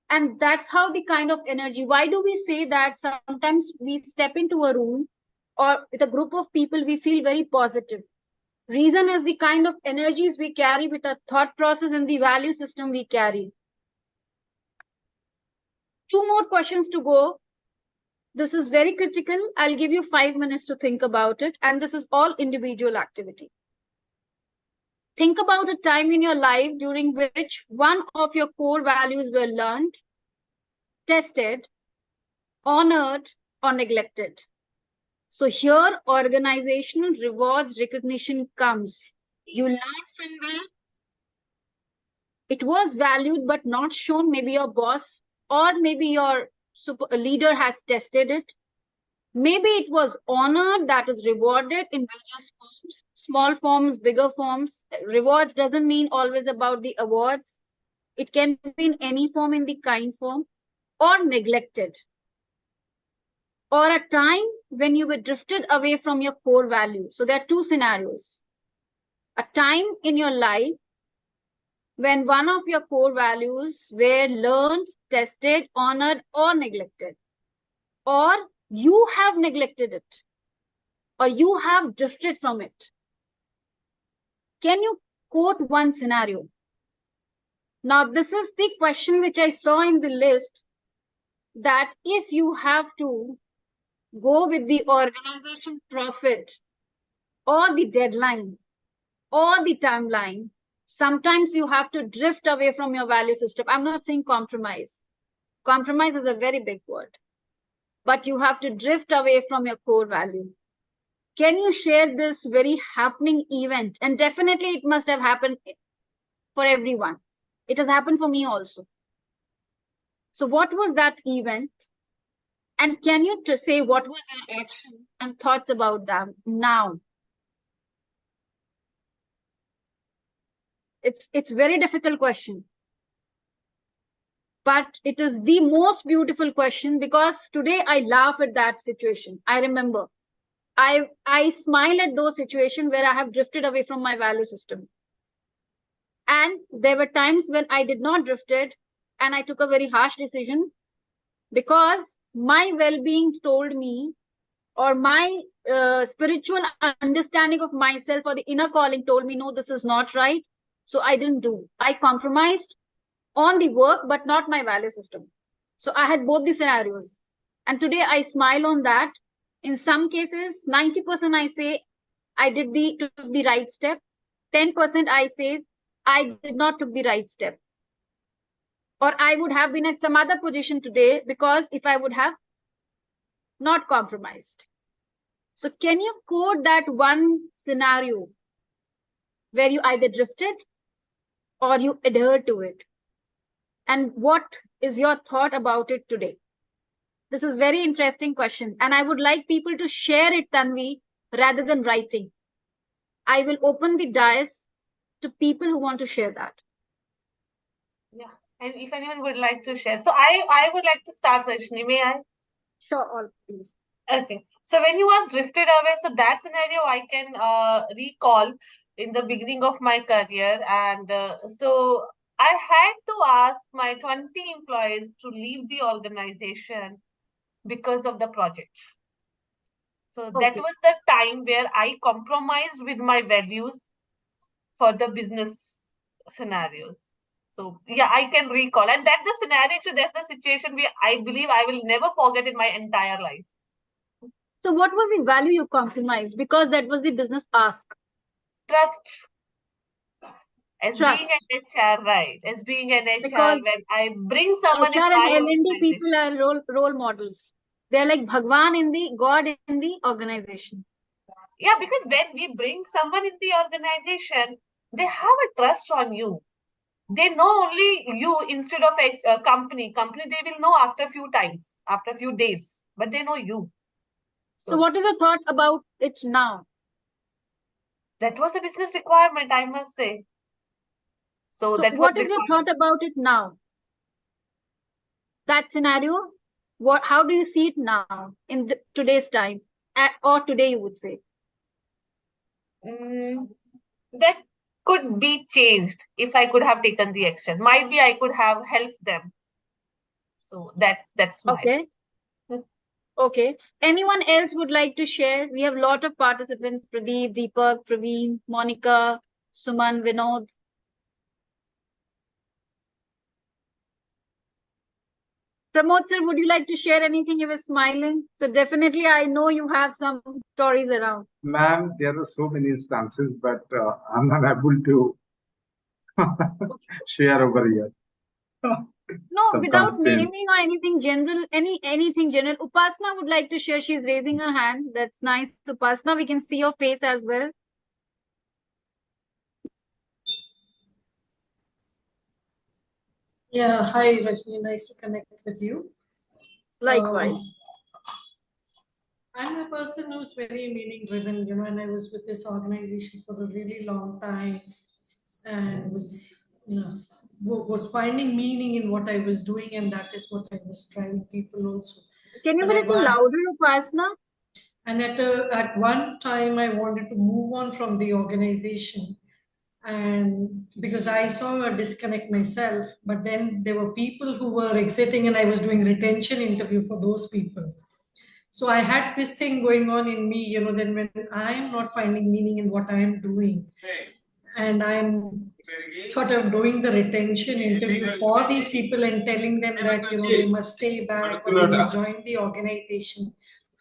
and that's how the kind of energy. Why do we say that sometimes we step into a room or with a group of people, we feel very positive? Reason is the kind of energies we carry with our thought process and the value system we carry. 2 more questions to go. This is very critical. I'll give you 5 minutes to think about it. And this is all individual activity. Think about a time in your life during which one of your core values were learned, tested, honored, or neglected. So here, organizational rewards recognition comes. You learned somewhere, it was valued but not shown. Maybe your boss or maybe your leader has tested it. Maybe it was honored, that is rewarded in various forms, small forms, bigger forms. Rewards doesn't mean always about the awards. It can be in any form, in the kind form, or neglected. Or a time when you were drifted away from your core value. So there are 2 scenarios. A time in your life when one of your core values were learned, tested, honored, or neglected. Or you have neglected it, or you have drifted from it. Can you quote one scenario? Now, this is the question which I saw in the list, that if you have to go with the organization profit or the deadline or the timeline, sometimes you have to drift away from your value system. I'm not saying compromise. Compromise is a very big word. But you have to drift away from your core value. Can you share this very happening event? And definitely it must have happened for everyone. It has happened for me also. So what was that event? And can you say what was your action and thoughts about them now? It's very difficult question. But it is the most beautiful question, because today I laugh at that situation. I remember. I smile at those situations where I have drifted away from my value system. And there were times when I did not drifted and I took a very harsh decision, because my well-being told me, or my spiritual understanding of myself or the inner calling told me, no, this is not right. So I didn't do. I compromised on the work, but not my value system. So I had both the scenarios. And today I smile on that. In some cases, 90% I say I took the right step. 10% I say I did not took the right step. Or I would have been at some other position today, because if I would have not compromised. So can you quote that one scenario where you either drifted or you adhered to it? And what is your thought about it today? This is very interesting question. And I would like people to share it, Tanvi, rather than writing. I will open the dais to people who want to share that. Yeah. And if anyone would like to share. So I would like to start, Rashni. May I? Sure, all please. Okay. So when you was drifted away, so that scenario I can recall in the beginning of my career. And so I had to ask my 20 employees to leave the organization because of the project. So that Okay. was the time where I compromised with my values for the business scenarios. So yeah, I can recall. And that's the scenario, so that's the situation where I believe I will never forget in my entire life. So what was the value you compromised? Because that was the business ask. Trust. As Trust. being an HR, right? As being an HR, Because when I bring someone in HR my and L&D people organization. are role models. They're like Bhagwan in the God in the organization. Yeah, because when we bring someone in the organization, they have a trust on you. They know only you instead of a company. Company they will know after a few times, after a few days, but they know you. So what is your thought about it now? That was a business requirement, I must say. So So that was what is your required. thought about it now? That scenario, how do you see it now in today's time, or today you would say? That could be changed if I could have taken the action. Might be I could have helped them. So that's my. Okay. Okay. Anyone else would like to share? We have a lot of participants: Pradeep, Deepak, Praveen, Monica, Suman, Vinod. Pramod sir, would you like to share anything? You were smiling. So definitely, I know you have some stories around. Ma'am, there are so many instances, but I'm not able to share over here. No, Some without constraint. naming or anything general, anything general. Upasna would like to share. She's raising her hand. That's nice. Upasna, we can see your face as well. Yeah, hi Rajni, nice to connect with you. Likewise. I'm a person who's very meaning driven, you know, and I was with this organization for a really long time and was, you know, was finding meaning in what I was doing, and that is what I was driving people also. Can you But be a little louder, Upasna? And at one time, I wanted to move on from the organization, and because I saw a disconnect myself. But then there were people who were exiting, and I was doing retention interview for those people. So I had this thing going on in me, you know, then when I am not finding meaning in what I am doing, and I'm sort of doing the retention interview for these people and telling them that, you know, they must stay back or they must join the organization.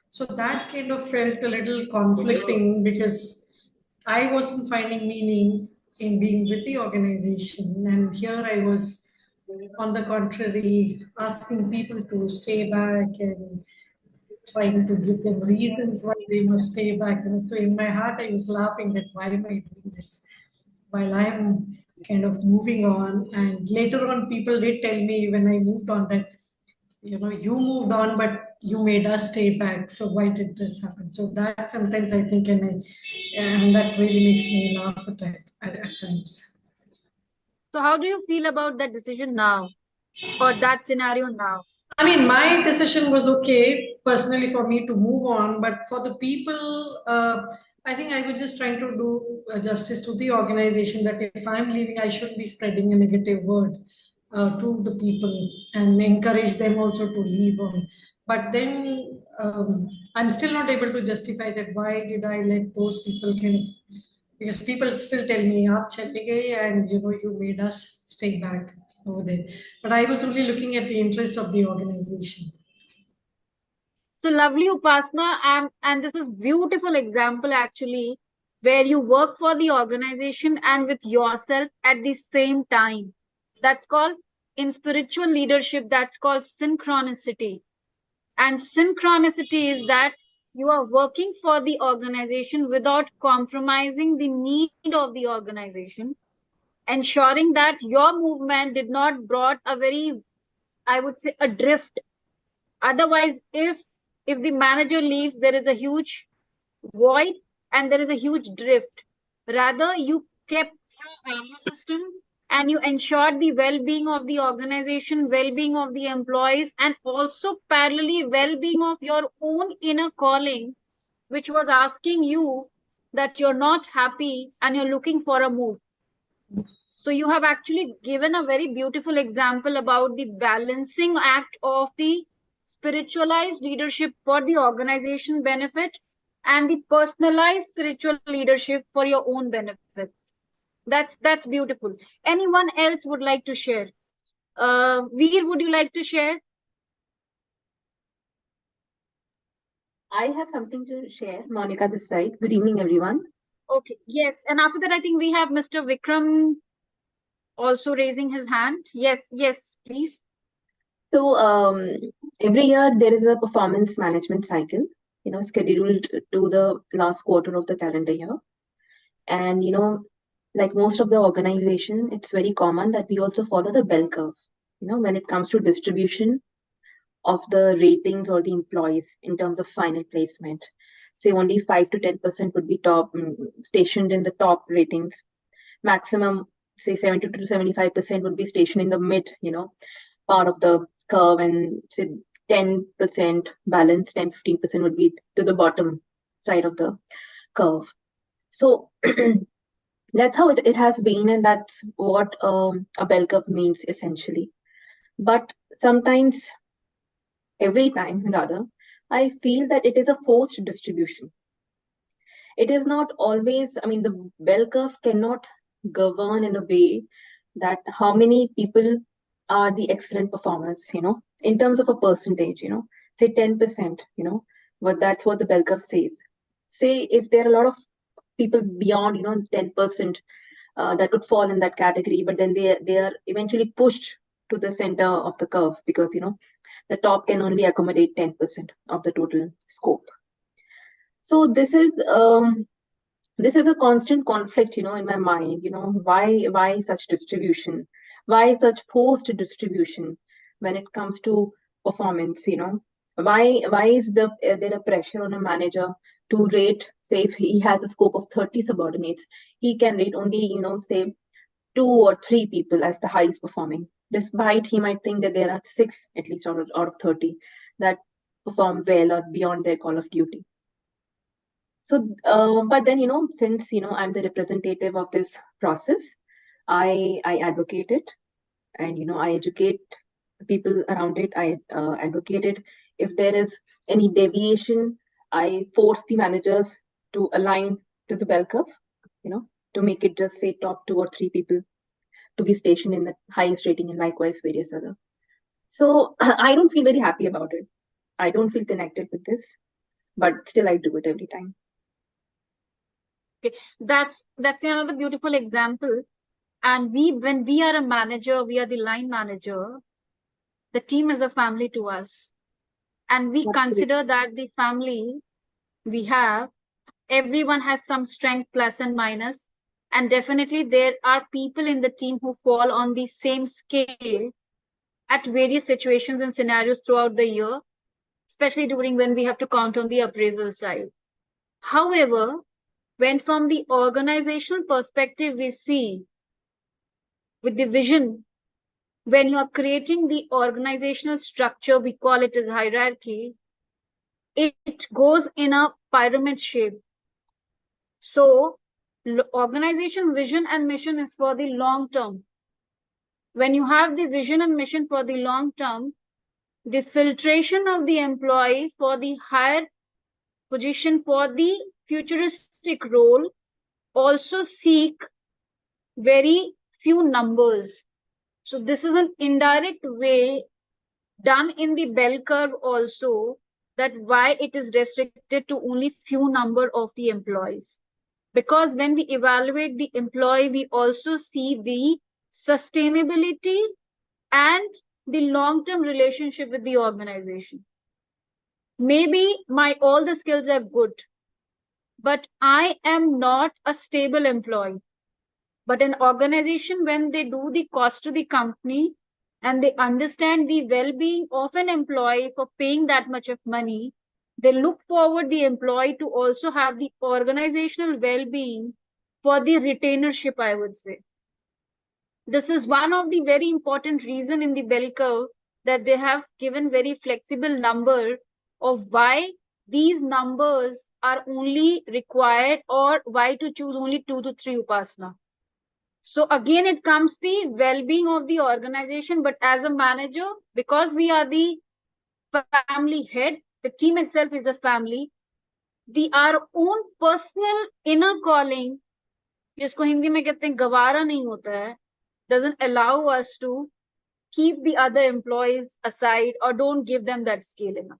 So that kind of felt a little conflicting because I wasn't finding meaning in being with the organization. And here I was, on the contrary, asking people to stay back and trying to give them reasons why they must stay back. And so in my heart, I was laughing that why am I doing this while I'm kind of moving on. And later on, people did tell me when I moved on that, you know, you moved on, but you made us stay back. So why did this happen? So that sometimes I think, and that really makes me laugh at times. So how do you feel about that decision now, or that scenario now? I mean, my decision was okay personally for me to move on, but for the people, I think I was just trying to do justice to the organization that if I'm leaving, I shouldn't be spreading a negative word to the people and encourage them also to leave on. But then I'm still not able to justify that why did I let those people kind of, because people still tell me, "Aap chale gaye," and you know, you made us stay back over there. But I was only looking at the interests of the organization. So lovely, Upasna, and this is beautiful example actually, where you work for the organization and with yourself at the same time. That's called, in spiritual leadership, that's called synchronicity. And synchronicity is that you are working for the organization without compromising the need of the organization, ensuring that your movement did not brought a very, I would say, a drift. Otherwise, if the manager leaves, there is a huge void and there is a huge drift. Rather, you kept your value system and you ensured the well-being of the organization, well-being of the employees, and also parallelly well-being of your own inner calling, which was asking you that you're not happy and you're looking for a move. So you have actually given a very beautiful example about the balancing act of the spiritualized leadership for the organization benefit and the personalized spiritual leadership for your own benefits. That's beautiful. Anyone else would like to share? Veer, would you like to share? I have something to share. Monica this side. Good evening, everyone. Okay, yes. And after that, I think we have Mr. Vikram also raising his hand. Yes, please. So every year there is a performance management cycle, scheduled to the last quarter of the calendar year. And like most of the organization, it's very common that we also follow the bell curve, when it comes to distribution of the ratings or the employees in terms of final placement. Say only 5 to 10% would be stationed in the top ratings. Maximum, say 70 to 75% would be stationed in the mid, part of the curve, and say 10% balance, 10-15% would be to the bottom side of the curve. So that's how it has been, and that's what a bell curve means essentially. But sometimes, every time rather, I feel that it is a forced distribution. It is not always, the bell curve cannot govern in a way that how many people are the excellent performers, in terms of a percentage, say 10%, but that's what the bell curve says. Say if there are a lot of people beyond, 10%, that would fall in that category, but then they are eventually pushed to the center of the curve because, the top can only accommodate 10% of the total scope. So this is a constant conflict, in my mind. Why such distribution? Why such forced distribution when it comes to performance? Why is there a pressure on a manager to rate? Say if he has a scope of 30 subordinates, he can rate only say 2 or 3 people as the highest performing, despite he might think that there are 6 at least out of 30 that perform well or beyond their call of duty. So, but then, since, I'm the representative of this process, I advocate it, and, I educate the people around it. I advocate it. If there is any deviation, I force the managers to align to the bell curve, to make it just say top 2 or 3 people to be stationed in the highest rating, and likewise various other. So I don't feel very happy about it. I don't feel connected with this, but still I do it every time. Okay, that's another beautiful example. And when we are a manager, we are the line manager, the team is a family to us. And we consider that the family we have, everyone has some strength, plus and minus. And definitely there are people in the team who fall on the same scale at various situations and scenarios throughout the year, especially during when we have to count on the appraisal side. However, when from the organizational perspective we see with the vision, when you are creating the organizational structure, we call it as hierarchy, it goes in a pyramid shape. So organization vision and mission is for the long term. When you have the vision and mission for the long term, the filtration of the employee for the higher position for the futuristic role also seek very few numbers. So this is an indirect way done in the bell curve also, that why it is restricted to only few number of the employees. Because when we evaluate the employee, we also see the sustainability and the long-term relationship with the organization. Maybe all the skills are good, but I am not a stable employee. But an organization, when they do the cost to the company and they understand the well-being of an employee for paying that much of money, they look forward the employee to also have the organizational well-being for the retainership, I would say. This is one of the very important reason in the bell curve that they have given very flexible number of why these numbers are only required, or why to choose only 2 to 3 upasana. So again, it comes the well-being of the organization, but as a manager, because we are the family head, the team itself is a family, our own personal inner calling, जिसको हिंदी में कहते हैं गवारा नहीं होता है, doesn't allow us to keep the other employees aside or don't give them that scale enough.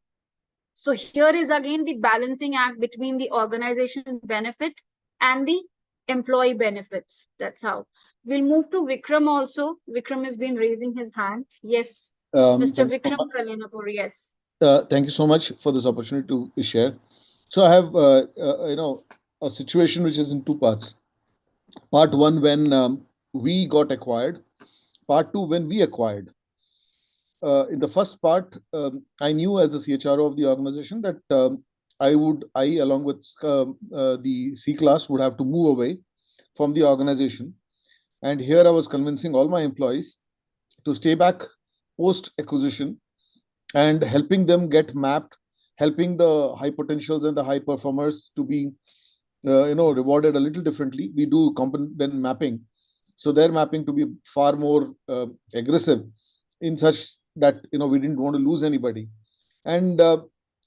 So here is again the balancing act between the organization benefit and the employee benefits. That's how. We'll move to Vikram also. Vikram has been raising his hand. Yes, Mr. Vikram Kalenapur, yes. Thank you so much for this opportunity to share. So I have, a situation which is in two parts. Part one, when we got acquired. Part two, when we acquired. In the first part, I knew as the CHRO of the organization that I, along with the C class, would have to move away from the organization. And here I was convincing all my employees to stay back post acquisition and helping them get mapped, helping the high potentials and the high performers to be, rewarded a little differently. We do component mapping, so their mapping to be far more aggressive, in such that we didn't want to lose anybody. And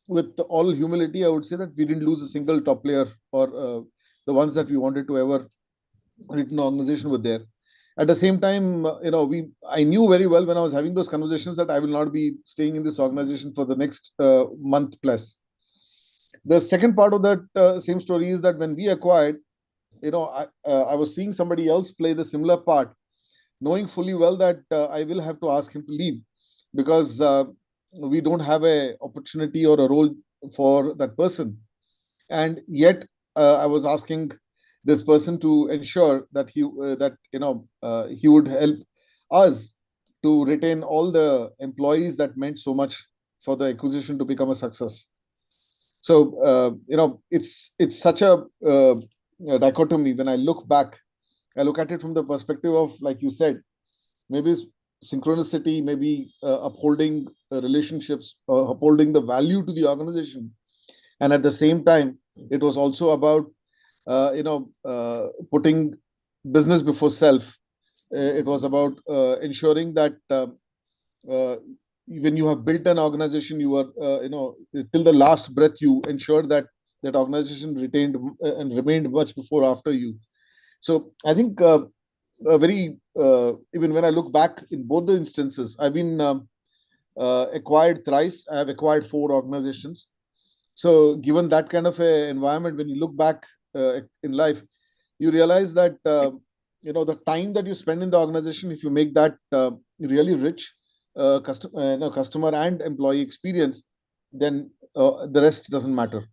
with all humility, I would say that we didn't lose a single top player, or the ones that we wanted to ever written organization were there. At the same time, I knew very well when I was having those conversations that I will not be staying in this organization for the next month plus. The second part of that same story is that when we acquired, I was seeing somebody else play the similar part, knowing fully well that I will have to ask him to leave, because we don't have a opportunity or a role for that person. And yet I was asking this person to ensure that he would help us to retain all the employees that meant so much for the acquisition to become a success. So it's such a dichotomy. When I look back, I look at it from the perspective of, like you said, maybe synchronicity, maybe upholding relationships, upholding the value to the organization, and at the same time, it was also about putting business before self. It was about ensuring that when you have built an organization, you are, till the last breath, you ensure that that organization retained and remained much before after you. So I think even when I look back in both the instances, I've been acquired thrice. I have acquired 4 organizations. So given that kind of a environment, when you look back in life, you realize that the time that you spend in the organization, if you make that really rich customer and employee experience, then the rest doesn't matter.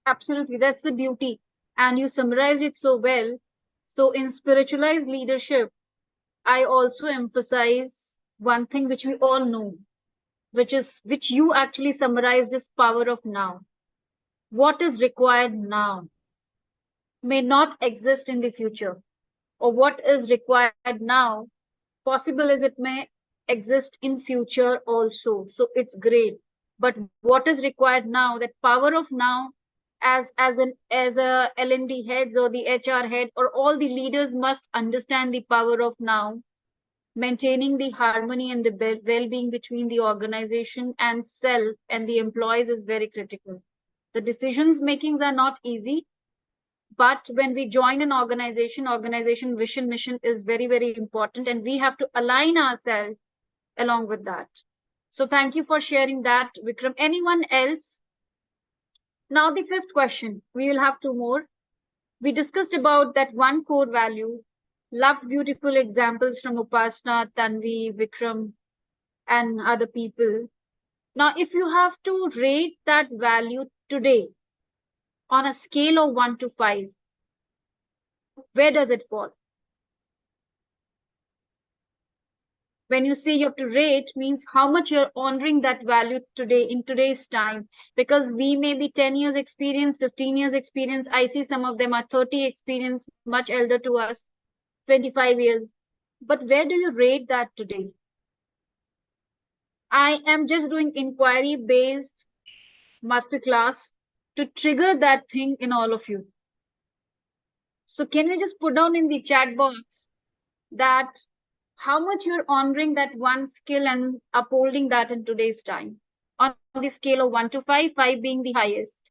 Absolutely, that's the beauty, and you summarize it so well. So in spiritualized leadership, I also emphasize one thing which we all know, which you actually summarized as power of now. What is required now may not exist in the future, or what is required now, possible as it may exist in future also. So it's great. But what is required now, that power of now, as a L&D heads or the HR head or all the leaders must understand the power of now. Maintaining the harmony and the well-being between the organization and self and the employees is very critical. The decisions makings are not easy, but when we join an organization vision, mission is very, very important, and we have to align ourselves along with that. So thank you for sharing that, Vikram. Anyone else? Now the 5th question. We will have 2 more. We discussed about that one core value. Loved beautiful examples from Upasna, Tanvi, Vikram, and other people. Now, if you have to rate that value today on a scale of 1 to 5, where does it fall? When you say you have to rate, means how much you're honoring that value today in today's time, because we may be 10 years experience, 15 years experience. I see some of them are 30 experience, much elder to us, 25 years. But where do you rate that today? I am just doing inquiry based masterclass to trigger that thing in all of you. So can you just put down in the chat box that how much you're honoring that one skill and upholding that in today's time on the scale of 1 to 5, 5 being the highest?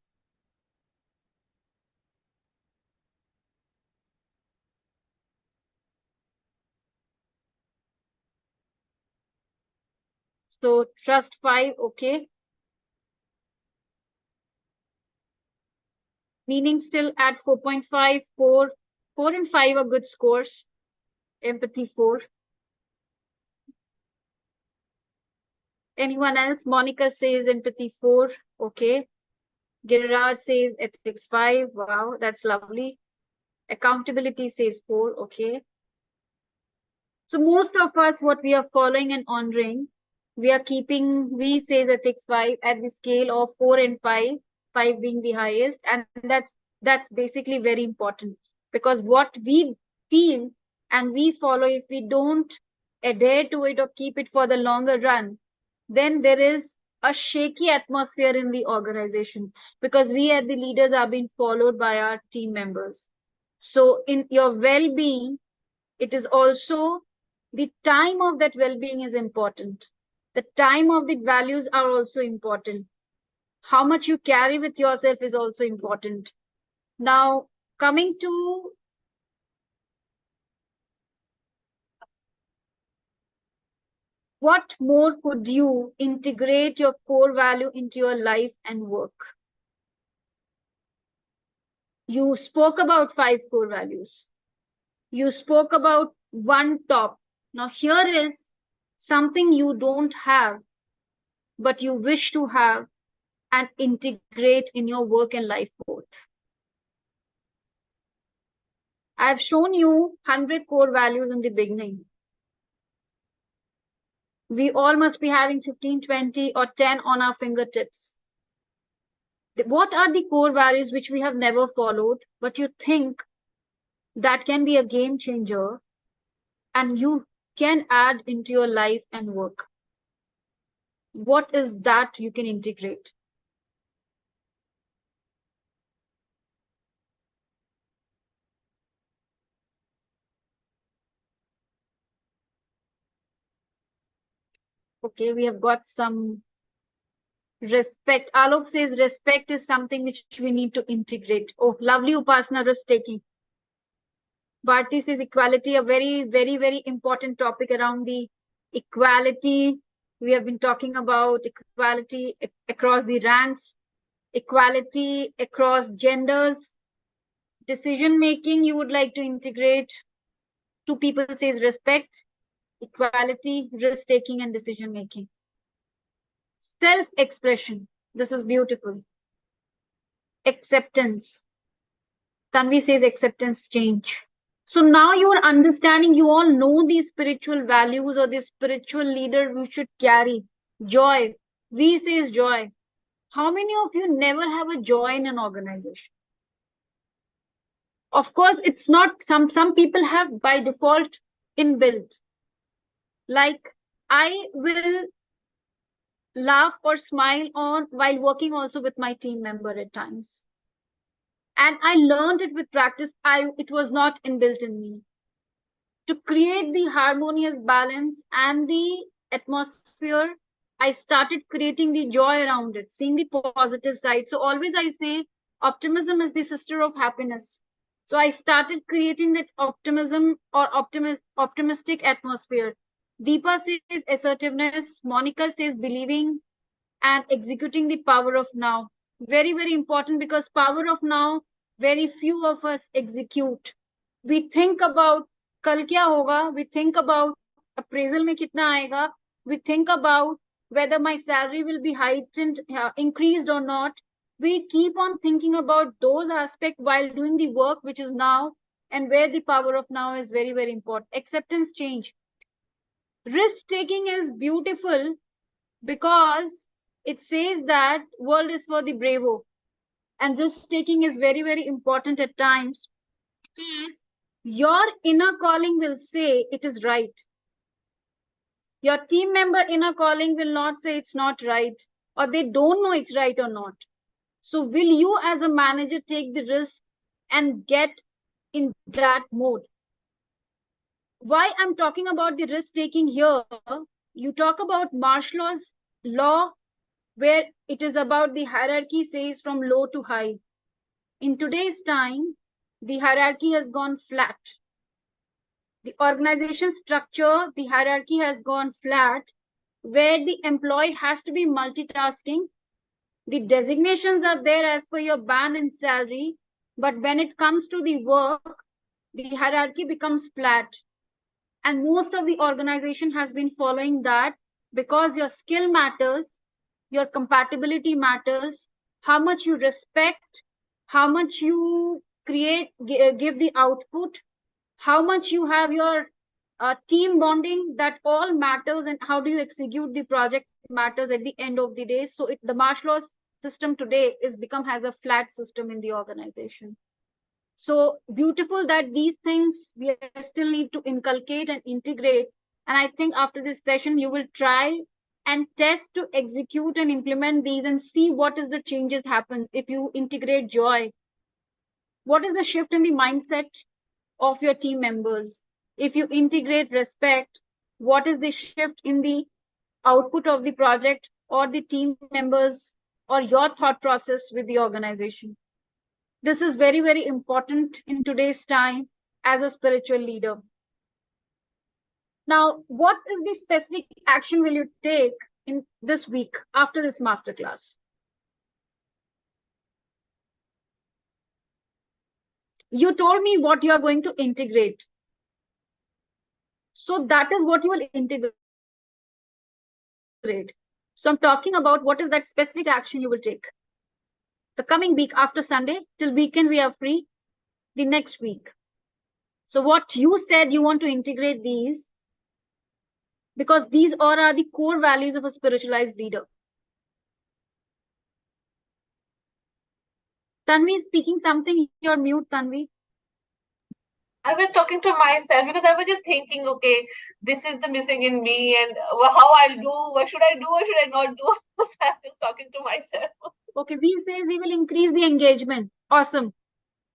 So trust 5, okay. Meaning still at 4.5, 4 and 5 are good scores. Empathy 4. Anyone else? Monica says empathy 4. Okay. Giriraj says ethics 5. Wow, that's lovely. Accountability says 4. Okay. So most of us, what we are following and honoring, we are keeping, we says ethics 5 at the scale of 4 and 5, 5 being the highest. And that's basically very important, because what we feel and we follow, if we don't adhere to it or keep it for the longer run, then there is a shaky atmosphere in the organization, because we as the leaders are being followed by our team members. So in your well-being, it is also the time of that well-being is important. The time of the values are also important. How much you carry with yourself is also important. Now, coming to what more could you integrate your core value into your life and work? You spoke about 5 core values. You spoke about one top. Now, here is something you don't have, but you wish to have and integrate in your work and life both. I've shown you 100 core values in the beginning. We all must be having 15, 20, or 10 on our fingertips. What are the core values which we have never followed, but you think that can be a game changer and you can add into your life and work? What is that you can integrate? Okay, we have got some respect. Alok says respect is something which we need to integrate. Oh, lovely, Upasana, risk-taking. Bharti says equality, a very, very, very important topic around the equality. We have been talking about equality across the ranks, equality across genders. Decision making, you would like to integrate. 2 people says respect, equality, risk taking, and decision making. Self expression, this is beautiful. Acceptance, Tanvi says acceptance change. So now you are understanding, you all know these spiritual values or this spiritual leader we should carry. Joy, V says joy. How many of you never have a joy in an organization? Of course, it's not, some people have by default inbuilt. Like, I will laugh or smile on while working also with my team member at times. And I learned it with practice. It was not inbuilt in me. To create the harmonious balance and the atmosphere, I started creating the joy around it, seeing the positive side. So always I say, optimism is the sister of happiness. So I started creating that optimism or optimistic atmosphere. Deepa says assertiveness. Monica says believing and executing the power of now. Very, very important, because power of now, very few of us execute. We think about kal kya hoga, we think about appraisal mein kitna aayega, we think about whether my salary will be heightened, increased or not. We keep on thinking about those aspects while doing the work which is now, and where the power of now is very, very important. Acceptance change. Risk taking is beautiful because it says that world is for the bravo, and risk taking is very, very important at times, because your inner calling will say it is right. Your team member inner calling will not say it's not right, or they don't know it's right or not. So will you as a manager take the risk and get in that mode. Why I'm talking about the risk taking here, you talk about Marshall's law, where it is about the hierarchy says from low to high. In today's time, the hierarchy has gone flat. The organization structure, the hierarchy has gone flat, where the employee has to be multitasking. The designations are there as per your band and salary, but when it comes to the work, the hierarchy becomes flat. And most of the organization has been following that, because your skill matters, your compatibility matters, how much you respect, how much you create, give the output, how much you have your team bonding, that all matters, and how do you execute the project matters at the end of the day. So the Marshall system today has a flat system in the organization. So beautiful that these things we still need to inculcate and integrate. And I think after this session, you will try and test to execute and implement these and see what is the changes happens if you integrate joy. What is the shift in the mindset of your team members? If you integrate respect, what is the shift in the output of the project or the team members or your thought process with the organization? This is very, very important in today's time as a spiritual leader. Now, what is the specific action will you take in this week after this masterclass? You told me what you are going to integrate. So that is what you will integrate. So I'm talking about what is that specific action you will take. The coming week after Sunday, till weekend we are free, the next week. So what you said you want to integrate these, because these all are the core values of a spiritualized leader. Tanvi is speaking something, you're mute, Tanvi. I was talking to myself because I was just thinking, okay, this is the missing in me, and how I'll do, what should I do, what should I not do? So I'm just talking to myself. Okay, V says he will increase the engagement. Awesome.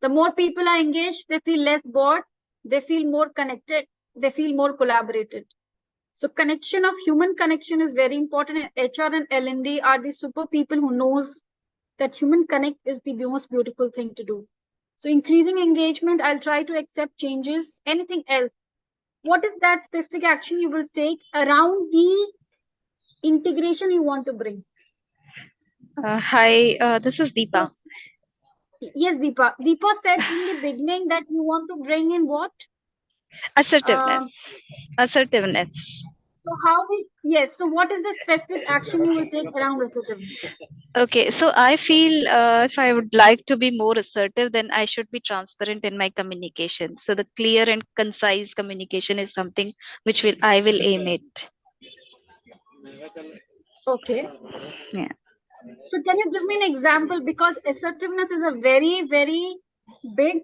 The more people are engaged, they feel less bored, they feel more connected, they feel more collaborated. So connection of human connection is very important. HR and L&D are the super people who knows that human connect is the most beautiful thing to do. So increasing engagement, I'll try to accept changes. Anything else? What is that specific action you will take around the integration you want to bring? Hi, this is Deepa. Yes, Deepa. Deepa said in the beginning that you want to bring in what? Assertiveness. Assertiveness. So so what is the specific action you will take around assertiveness? Okay, so I feel if I would like to be more assertive, then I should be transparent in my communication. So the clear and concise communication is something which I will aim at. Okay. Yeah. So can you give me an example? Because assertiveness is a very, very big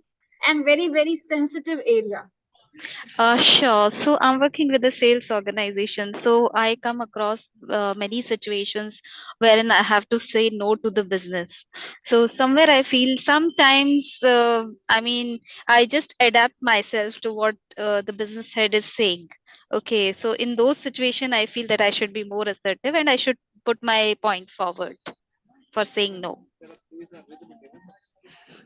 and very, very sensitive area. Sure. So I'm working with a sales organization. So I come across many situations wherein I have to say no to the business. So somewhere I feel sometimes, I just adapt myself to what the business head is saying. Okay. So in those situations, I feel that I should be more assertive and I should put my point forward for saying no.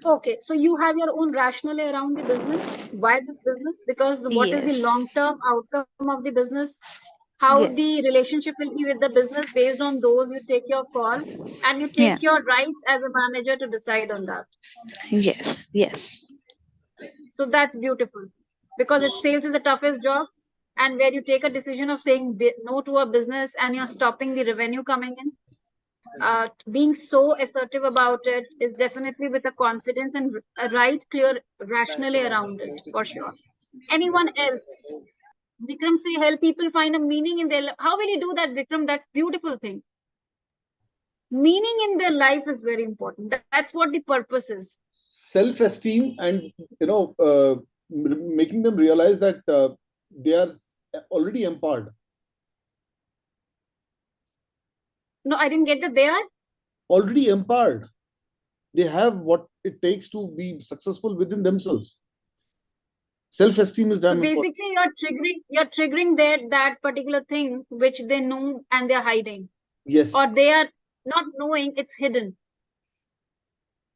Okay, so you have your own rationale around the business. Why this business? Because what is the Yes. long-term outcome of the business? How Yes. the relationship will be with the business, based on those you take your call and you Yeah. take your rights as a manager to decide on that. Yes. Yes. So that's beautiful, because sales is the toughest job, and where you take a decision of saying no to a business and you're stopping the revenue coming in. Being so assertive about it is definitely with a confidence and a right, clear rationale around it, for sure. Anyone else? Vikram say help people find a meaning in their life. How will you do that, Vikram? That's beautiful thing. Meaning in their life is very important. That's what the purpose is. Self-esteem, and making them realize that they are already empowered. No, I didn't get that. They are already empowered. They have what it takes to be successful within themselves. Self-esteem is So damn important. basically, you're triggering that particular thing which they know and they're hiding, Yes, or they are not knowing, it's hidden.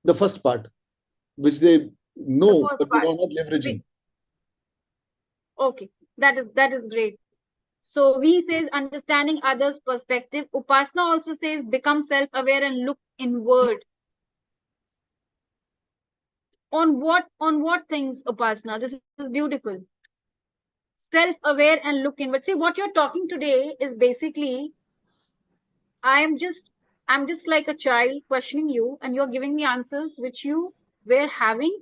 the first part, which they The know, first but they part. are not leveraging. Okay, that is great. So V says understanding others' perspective. Upasana also says become self-aware and look inward. On what things, Upasana? This is beautiful. Self-aware and look inward. See, what you're talking today is basically I'm just like a child questioning you, and you're giving me answers which you were having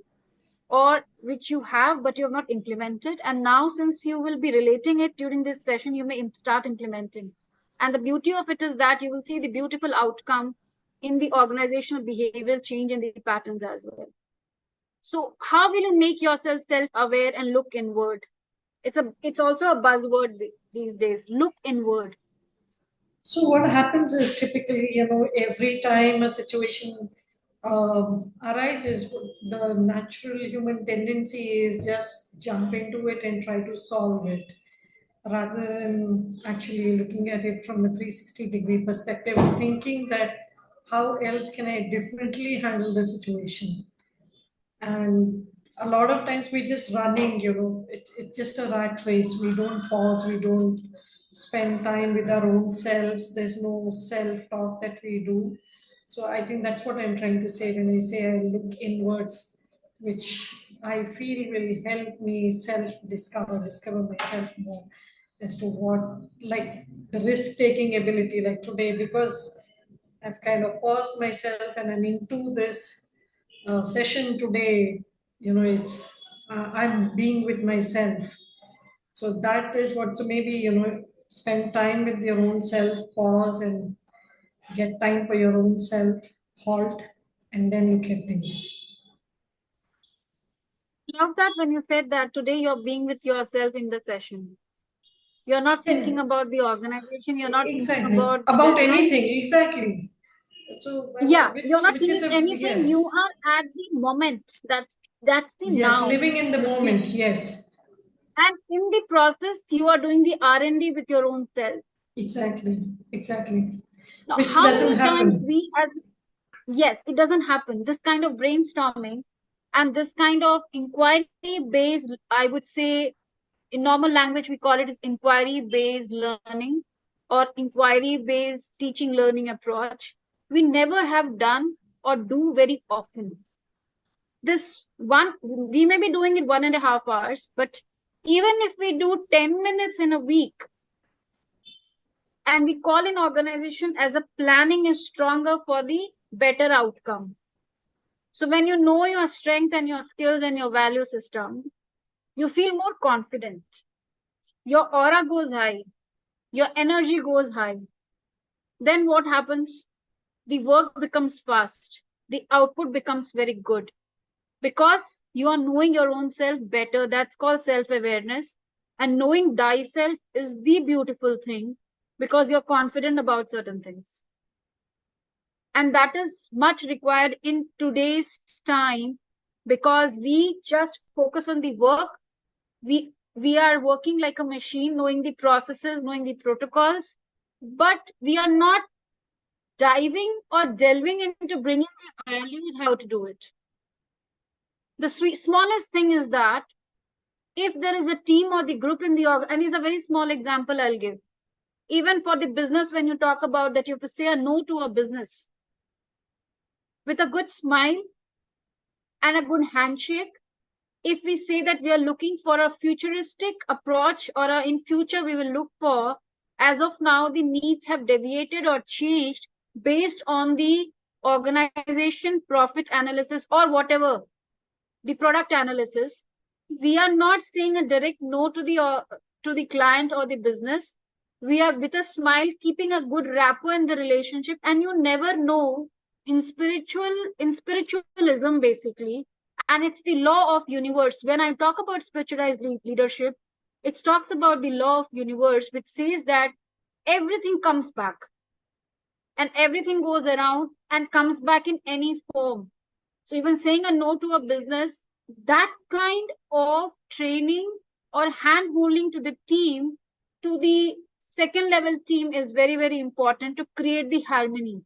or which you have but you have not implemented. And now, since you will be relating it during this session, you may start implementing. And the beauty of it is that you will see the beautiful outcome in the organizational behavioral change and the patterns as well. So how will you make yourself self-aware and look inward? It's also a buzzword these days. Look inward. So what happens is typically, every time a situation arises, the natural human tendency is just jump into it and try to solve it, rather than actually looking at it from a 360-degree perspective and thinking that how else can I differently handle the situation. And a lot of times we just running, it's just a rat race. We don't pause, we don't spend time with our own selves. There's no self-talk that we do. So I think that's what I'm trying to say when I say I look inwards, which I feel will help me discover myself more as to what, like the risk-taking ability, like today, because I've kind of paused myself and I'm into this session today. It's I'm being with myself. So that is what. So maybe spend time with your own self, pause, and get time for your own self, halt, and then look at things. Love that when you said that today you're being with yourself in the session. You're not thinking about the organization. You're not thinking Exactly about about business. anything. Exactly. So Yeah, which you're not which is thinking a anything. yes, You are at the moment. That's the yes, now. living in the moment. Yes, And in the process, you are doing the R&D with your own self. exactly. Now, Which how doesn't many times happen. yes, it doesn't happen. This kind of brainstorming and this kind of inquiry-based, I would say, in normal language, we call it as inquiry-based learning or inquiry-based teaching learning approach. We never have done or do very often. We may be doing it 1.5 hours, but even if we do 10 minutes in a week, and we call in organization as a planning is stronger for the better outcome. So when you know your strength and your skills and your value system, you feel more confident. Your aura goes high, your energy goes high. Then what happens? The work becomes fast, the output becomes very good because you are knowing your own self better. That's called self-awareness. And knowing thyself is the beautiful thing because you're confident about certain things. And that is much required in today's time because we just focus on the work. We are working like a machine, knowing the processes, knowing the protocols, but we are not diving or delving into bringing the values how to do it. The smallest thing is that if there is a team or the group in the org, and it's a very small example I'll give. Even for the business, when you talk about that, you have to say a no to a business with a good smile and a good handshake. If we say that we are looking for a futuristic approach or in future we will look for, as of now, the needs have deviated or changed based on the organization profit analysis or whatever, the product analysis. We are not saying a direct no to the client or the business. We are with a smile keeping a good rapport in the relationship, and you never know in spiritualism basically, and it's the law of universe. When I talk about spiritualized leadership, it talks about the law of universe, which says that everything comes back and everything goes around and comes back in any form. So even saying a no to a business that kind of training or hand holding to the team, to the second level team, is very, very important to create the harmony.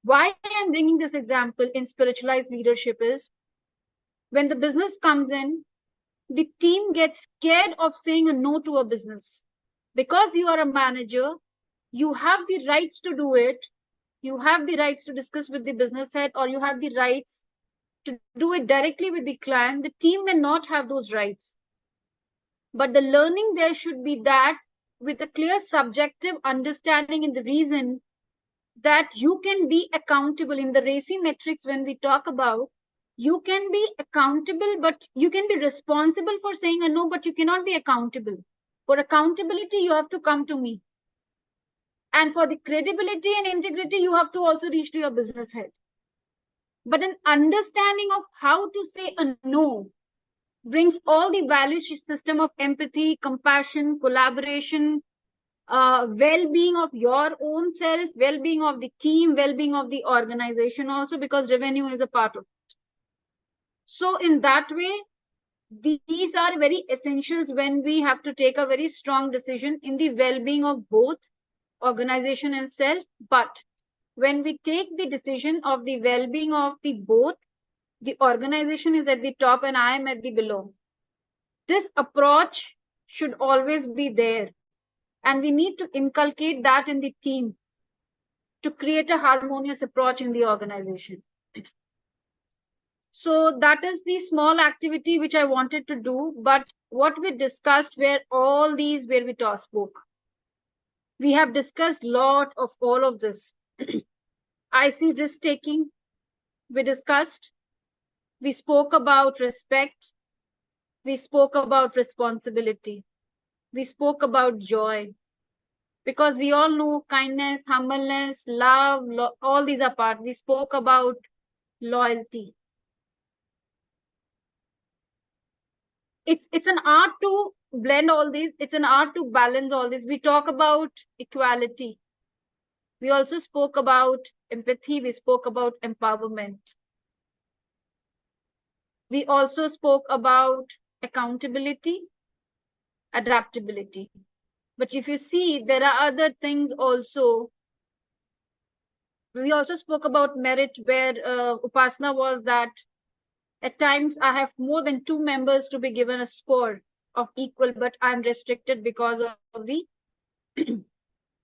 Why I'm bringing this example in spiritualized leadership is when the business comes in, the team gets scared of saying a no to a business. Because you are a manager, you have the rights to do it. You have the rights to discuss with the business head, or you have the rights to do it directly with the client. The team may not have those rights. But the learning there should be that with a clear subjective understanding in the reason that you can be accountable in the RACI metrics. When we talk about, you can be accountable, but you can be responsible for saying a no, but you cannot be accountable. For accountability, you have to come to me. And for the credibility and integrity, you have to also reach to your business head. But an understanding of how to say a no brings all the value system of empathy, compassion, collaboration, well-being of your own self, well-being of the team, well-being of the organization also, because revenue is a part of it. So in that way, these are very essentials when we have to take a very strong decision in the well-being of both organization and self. But when we take the decision of the well-being of the both, the organization is at the top and I am at the below. This approach should always be there. And we need to inculcate that in the team to create a harmonious approach in the organization. So that is the small activity which I wanted to do. But what we discussed were all these where we spoke. We have discussed a lot of all of this. I see risk taking. We discussed. We spoke about respect. We spoke about responsibility. We spoke about joy. Because we all know kindness, humbleness, love, all these are part. We spoke about loyalty. It's an art to blend all these. It's an art to balance all this. We talk about equality. We also spoke about empathy. We spoke about empowerment. We also spoke about accountability, adaptability. But if you see, there are other things also. We also spoke about merit, where Upasana was that at times I have more than 2 members to be given a score of equal, but I'm restricted because of the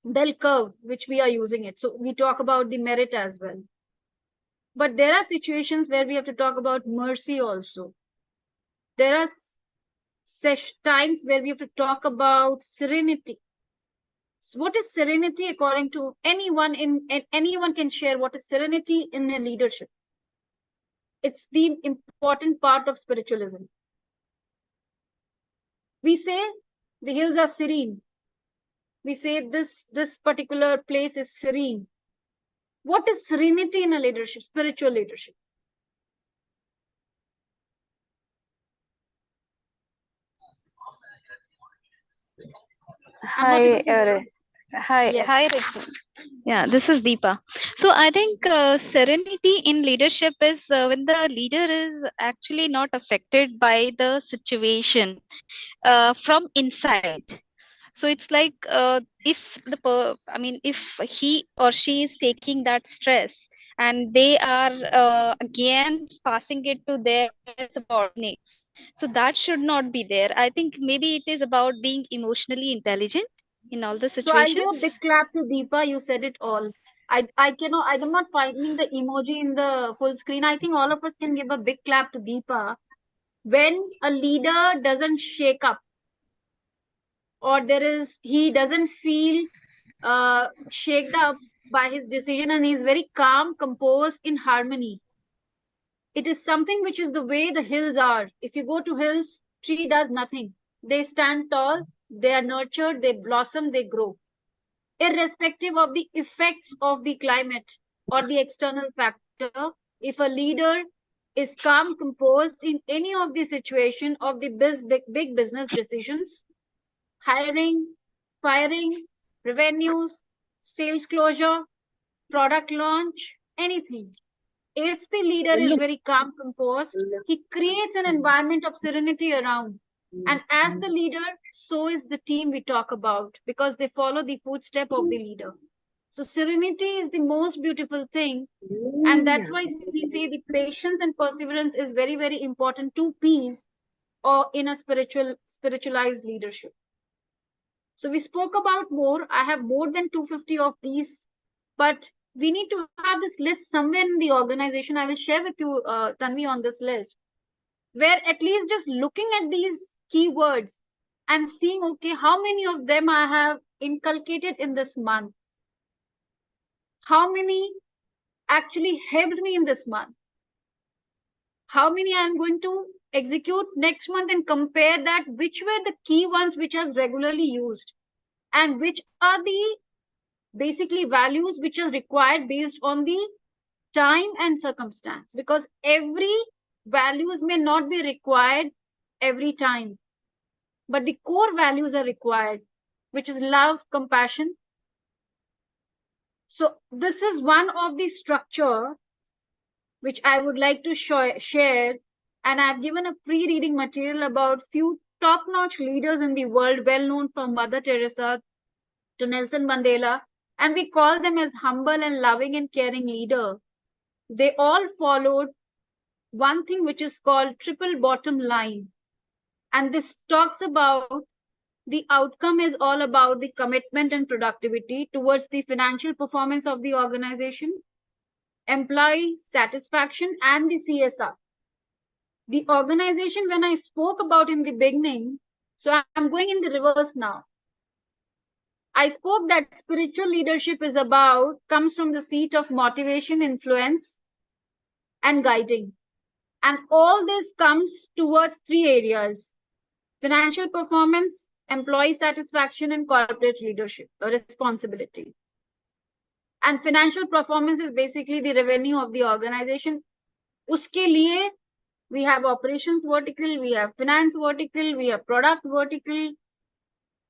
bell curve, which we are using it. So we talk about the merit as well. But there are situations where we have to talk about mercy also. There are times where we have to talk about serenity. So what is serenity according to anyone? Anyone can share what is serenity in a leadership. It's the important part of spiritualism. We say the hills are serene. We say this particular place is serene. What is serenity in a leadership, spiritual leadership? Hi, Rachel. Yeah, this is Deepa. So I think serenity in leadership is when the leader is actually not affected by the situation from inside. So it's like if if he or she is taking that stress and they are again passing it to their subordinates. So that should not be there. I think maybe it is about being emotionally intelligent in all the So I'll give situations. a big clap to Deepa. You said it all. I'm not finding the emoji in the full screen. I think all of us can give a big clap to Deepa. When a leader doesn't shake up, or he doesn't feel shaked up by his decision, and he's very calm, composed, in harmony. It is something which is the way the hills are. If you go to hills, tree does nothing. They stand tall, they are nurtured, they blossom, they grow. Irrespective of the effects of the climate or the external factor, if a leader is calm, composed in any of the situation of the big business decisions, hiring, firing, revenues, sales closure, product launch, anything. If the leader is very calm, composed, he creates an environment of serenity around. And as the leader, so is the team we talk about, because they follow the footstep of the leader. So serenity is the most beautiful thing. And that's why we say the patience and perseverance is very, very important to peace or in a spiritualized leadership. So we spoke about more. I have more than 250 of these, but we need to have this list somewhere in the organization. I will share with you, Tanvi, on this list, where at least just looking at these keywords and seeing, okay, how many of them I have inculcated in this month? How many actually helped me in this month? How many I'm going to execute next month, and compare that which were the key ones which are regularly used, and which are the basically values which are required based on the time and circumstance, because every values may not be required every time, but the core values are required, which is love, compassion. So this is one of the structure which I would like to share, and I've given a pre-reading material about few top-notch leaders in the world, well known from Mother Teresa to Nelson Mandela, and we call them as humble and loving and caring leader. They all followed one thing which is called triple bottom line. And this talks about the outcome is all about the commitment and productivity towards the financial performance of the organization, employee satisfaction, and the CSR. The organization, when I spoke about in the beginning, so I'm going in the reverse now. I spoke that spiritual leadership is about, comes from the seat of motivation, influence, and guiding. And all this comes towards three areas: financial performance, employee satisfaction, and corporate leadership or responsibility. And financial performance is basically the revenue of the organization. Uske liye, we have operations vertical, we have finance vertical, we have product vertical,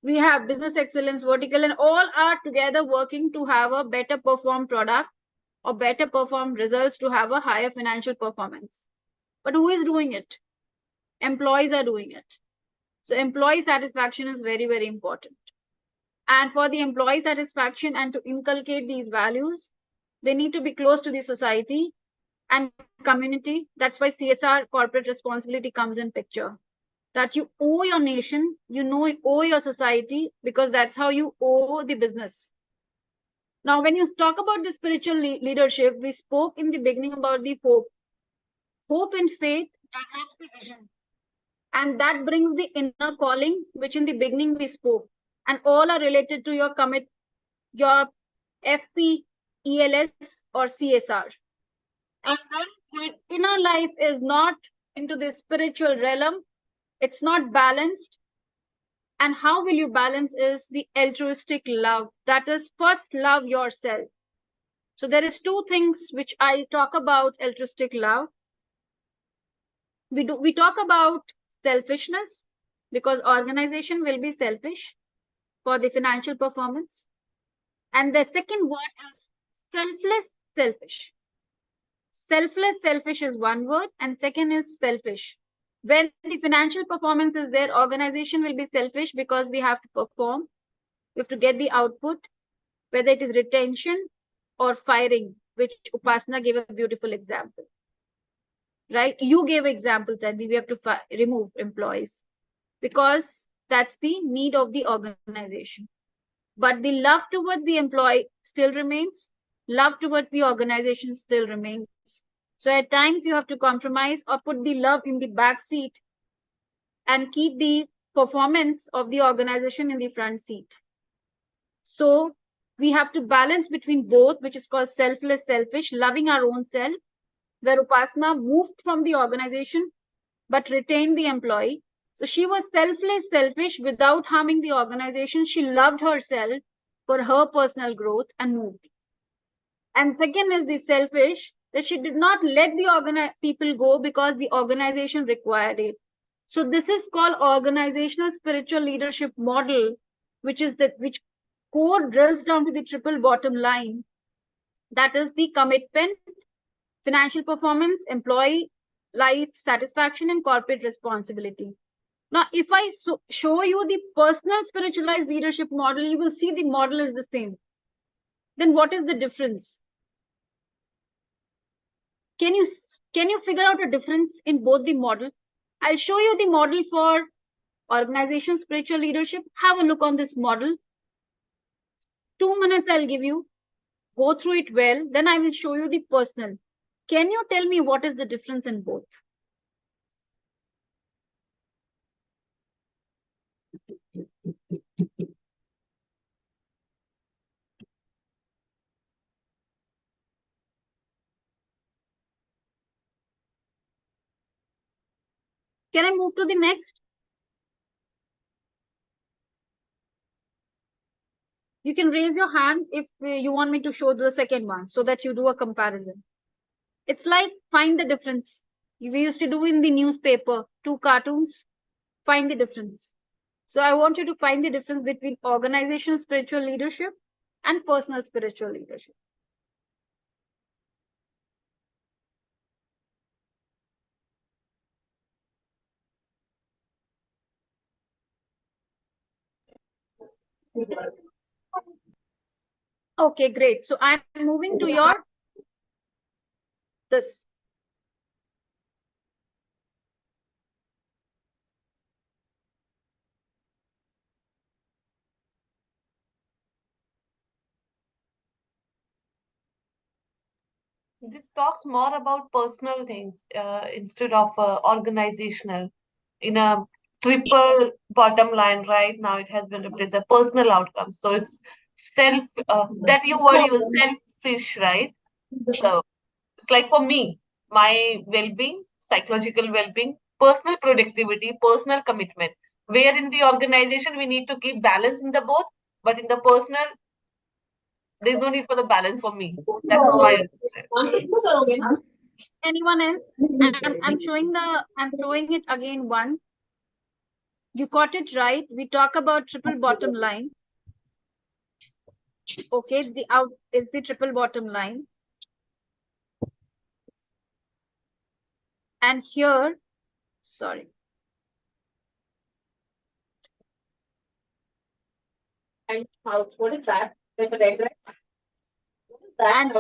we have business excellence vertical, and all are together working to have a better performed product or better performed results to have a higher financial performance. But who is doing it? Employees are doing it. So employee satisfaction is very, very important. And for the employee satisfaction and to inculcate these values, they need to be close to the society and community. That's why CSR, corporate responsibility, comes in picture. That you owe your nation, owe your society, because that's how you owe the business. Now, when you talk about the spiritual leadership, we spoke in the beginning about the hope. Hope and faith develops the vision. And that brings the inner calling, which in the beginning we spoke. And all are related to your FP, ELS, or CSR. And when your inner life is not into the spiritual realm, it's not balanced. And how will you balance is the altruistic love. That is, first love yourself. So there is two things which I talk about altruistic love. We talk about selfishness, because organization will be selfish for the financial performance. And the second word is selfless selfish. Selfless selfish is one word, and second is selfish. When the financial performance is there, organization will be selfish because we have to perform. We have to get the output, whether it is retention or firing, which Upasana gave a beautiful example. Right? You gave example that we have to remove employees because that's the need of the organization. But the love towards the employee still remains. Love towards the organization still remains. So at times you have to compromise or put the love in the back seat and keep the performance of the organization in the front seat. So we have to balance between both, which is called selfless selfish, loving our own self, where Upasana moved from the organization but retained the employee. So she was selfless selfish without harming the organization. She loved herself for her personal growth and moved. And second is the selfish, that she did not let the people go because the organization required it. So this is called organizational spiritual leadership model, which core drills down to the triple bottom line. That is the commitment, financial performance, employee life satisfaction, and corporate responsibility. Now, if I show you the personal spiritualized leadership model, you will see the model is the same. Then what is the difference? Can you figure out a difference in both the model? I'll show you the model for organization spiritual leadership. Have a look on this model. 2 minutes I'll give you. Go through it well. Then I will show you the personal. Can you tell me what is the difference in both? Can I move to the next? You can raise your hand if you want me to show the second one so that you do a comparison. It's like find the difference. We used to do in the newspaper, 2 cartoons, find the difference. So I want you to find the difference between organizational spiritual leadership and personal spiritual leadership. Okay, great. So I'm moving to your this. This talks more about personal things instead of organizational. In a triple bottom line, right now it has been replaced the personal outcomes. So it's self that you word you selfish, right? So it's like for me, my well-being, psychological well-being, personal productivity, personal commitment. Where in the organization we need to keep balance in the both, but in the personal, there's no need for the balance for me. That's my Anyone else? I'm showing it again one. You got it right. We talk about triple bottom line. Okay, the out is the triple bottom line. And here, sorry. And how, what is that? And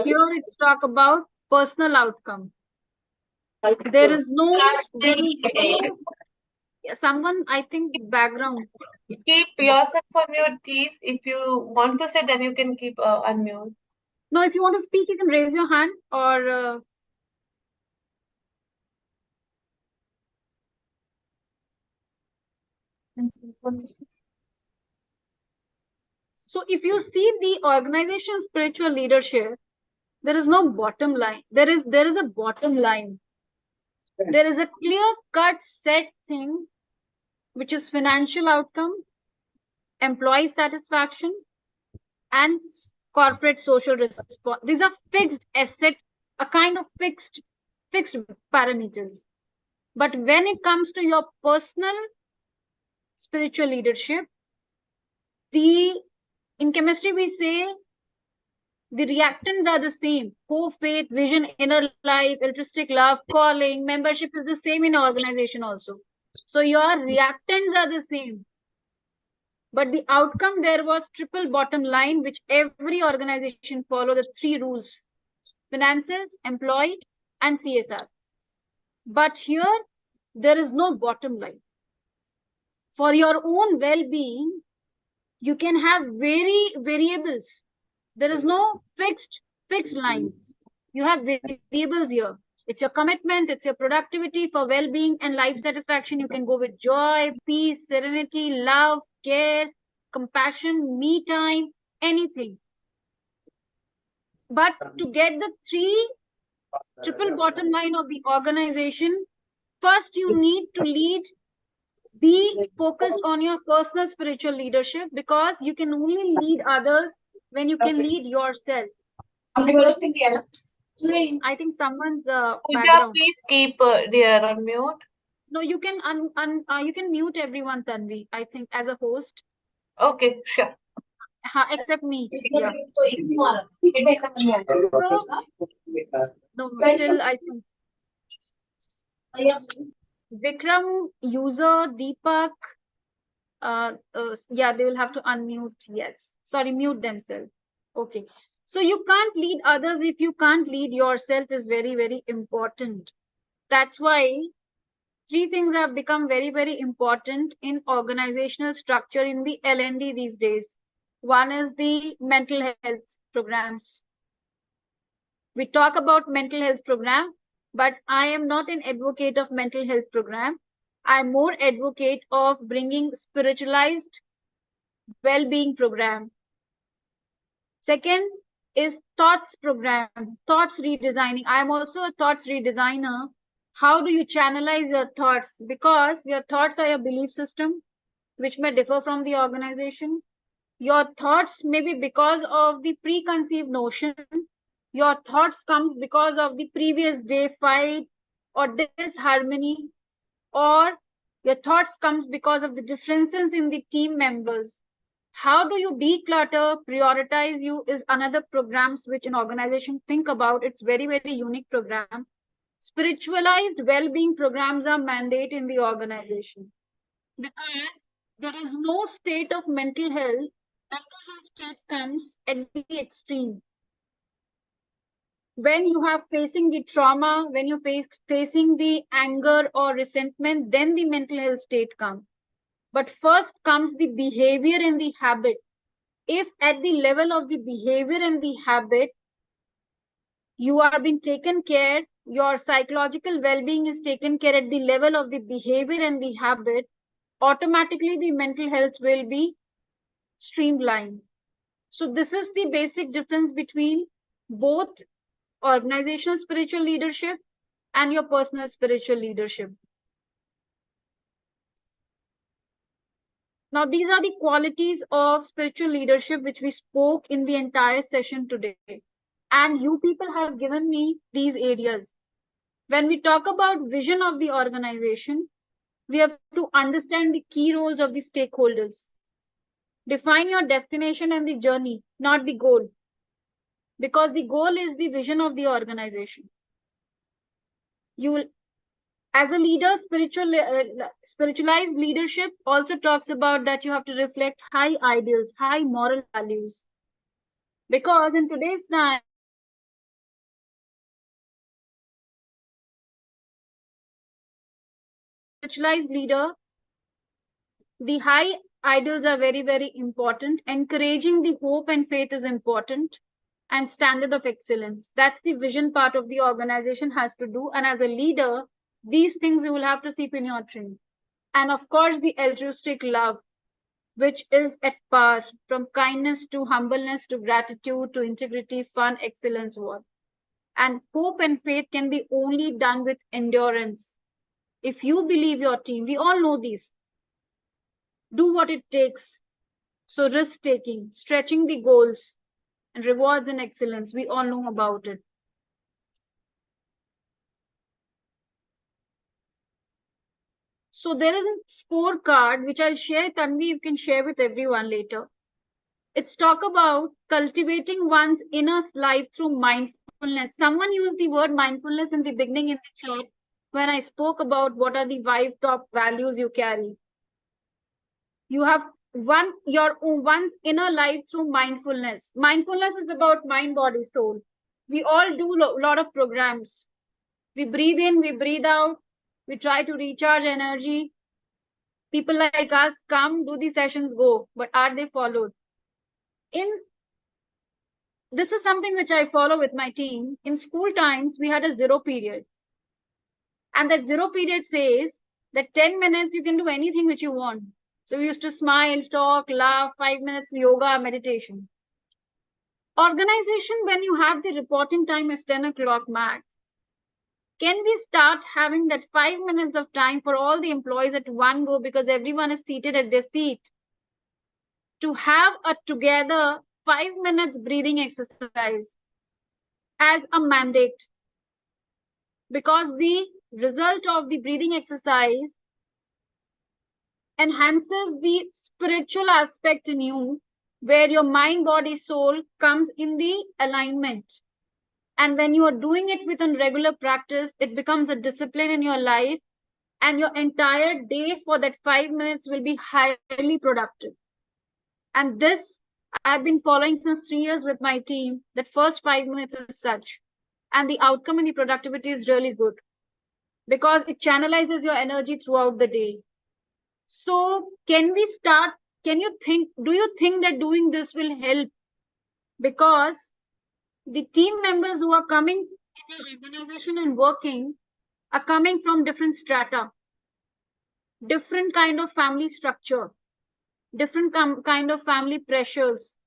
here it's talk about personal outcome. There is no someone, I think, background. Keep yourself on mute, please. If you want to say, then you can keep unmute. No, if you want to speak, you can raise your hand or so if you see the organization spiritual leadership, there is no bottom line. There is a bottom line. There is a clear-cut set thing, which is financial outcome, employee satisfaction, and corporate social response. These are fixed asset, a kind of fixed parameters. But when it comes to your personal spiritual leadership, in chemistry we say the reactants are the same. Hope, faith, vision, inner life, altruistic love, calling, membership is the same in organization also. So your reactants are the same. But the outcome there was triple bottom line, which every organization follow the 3 rules: finances, employee, and CSR. But here, there is no bottom line. For your own well-being, you can have variables. There is no fixed lines. You have variables here. It's your commitment, it's your productivity. For well-being and life satisfaction, you can go with joy, peace, serenity, love, care, compassion, me time, anything. But to get the 3 triple bottom line of the organization, first you need to be focused on your personal spiritual leadership, because you can only lead others when you can lead yourself. I think someone's Pooja, please keep their unmute. No, you can you can mute everyone, Tanvi, I think, as a host. Okay, sure. Except me. Yeah. No, still I think Vikram, user, Deepak, yeah, they will have to unmute. Yes. Sorry, mute themselves. Okay. So you can't lead others if you can't lead yourself is very, very important. That's why three things have become very, very important in organizational structure in the L&D these days. One is the mental health programs. We talk about mental health program, but I am not an advocate of mental health program. I'm more advocate of bringing spiritualized well-being program. Second is thoughts program, thoughts redesigning. I'm also a thoughts redesigner. How do you channelize your thoughts? Because your thoughts are your belief system, which may differ from the organization. Your thoughts may be because of the preconceived notion. Your thoughts comes because of the previous day fight or disharmony, or your thoughts comes because of the differences in the team members. How do you declutter, prioritize you is another programs which an organization think about. It's very, very unique program. Spiritualized well-being programs are mandate in the organization because there is no state of mental health. Mental health state comes at the extreme. When you have facing the trauma, when you facing the anger or resentment, then the mental health state comes. But first comes the behavior and the habit. If at the level of the behavior and the habit, you are being taken care, your psychological well-being is taken care at the level of the behavior and the habit, automatically the mental health will be streamlined. So this is the basic difference between both organizational spiritual leadership and your personal spiritual leadership. Now, these are the qualities of spiritual leadership which we spoke in the entire session today. And you people have given me these areas. When we talk about vision of the organization, we have to understand the key roles of the stakeholders. Define your destination and the journey, not the goal. Because the goal is the vision of the organization. You will, as a leader, spiritualized leadership also talks about that you have to reflect high ideals, high moral values. Because in today's time, spiritualized leader, the high ideals are very, very important. Encouraging the hope and faith is important. And standard of excellence. That's the vision part of the organization has to do. And as a leader, these things you will have to seep in your training. And of course, the altruistic love, which is at par from kindness to humbleness to gratitude to integrity, fun, excellence, work. And hope and faith can be only done with endurance. If you believe your team, we all know these. Do what it takes. So risk taking, stretching the goals, and rewards and excellence, we all know about it. So there is a scorecard which I'll share. Tanvi, you can share with everyone later. It's talk about cultivating one's inner life through mindfulness. Someone used the word mindfulness in the beginning in the chat when I spoke about what are the 5 top values you carry. You have one's inner life through mindfulness. Mindfulness is about mind, body, soul. We all do a lot of programs. We breathe in, we breathe out. We try to recharge energy. People like us come, do the sessions, go. But are they followed? This is something which I follow with my team. In school times, we had a 0 period. And that 0 period says that 10 minutes you can do anything which you want. So we used to smile, talk, laugh, 5 minutes yoga, meditation. Organization, when you have the reporting time is 10 o'clock max, can we start having that 5 minutes of time for all the employees at one go because everyone is seated at their seat? To have a together 5 minutes breathing exercise as a mandate. Because the result of the breathing exercise enhances the spiritual aspect in you, where your mind, body, soul comes in the alignment. And when you are doing it with a regular practice, it becomes a discipline in your life, and your entire day for that 5 minutes will be highly productive. And this I've been following since 3 years with my team. That first 5 minutes is such, and the outcome and the productivity is really good because it channelizes your energy throughout the day. So can we start? Do you think that doing this will help? Because the team members who are coming in the organization and working are coming from different strata, different kind of family structure, different kind of family pressures,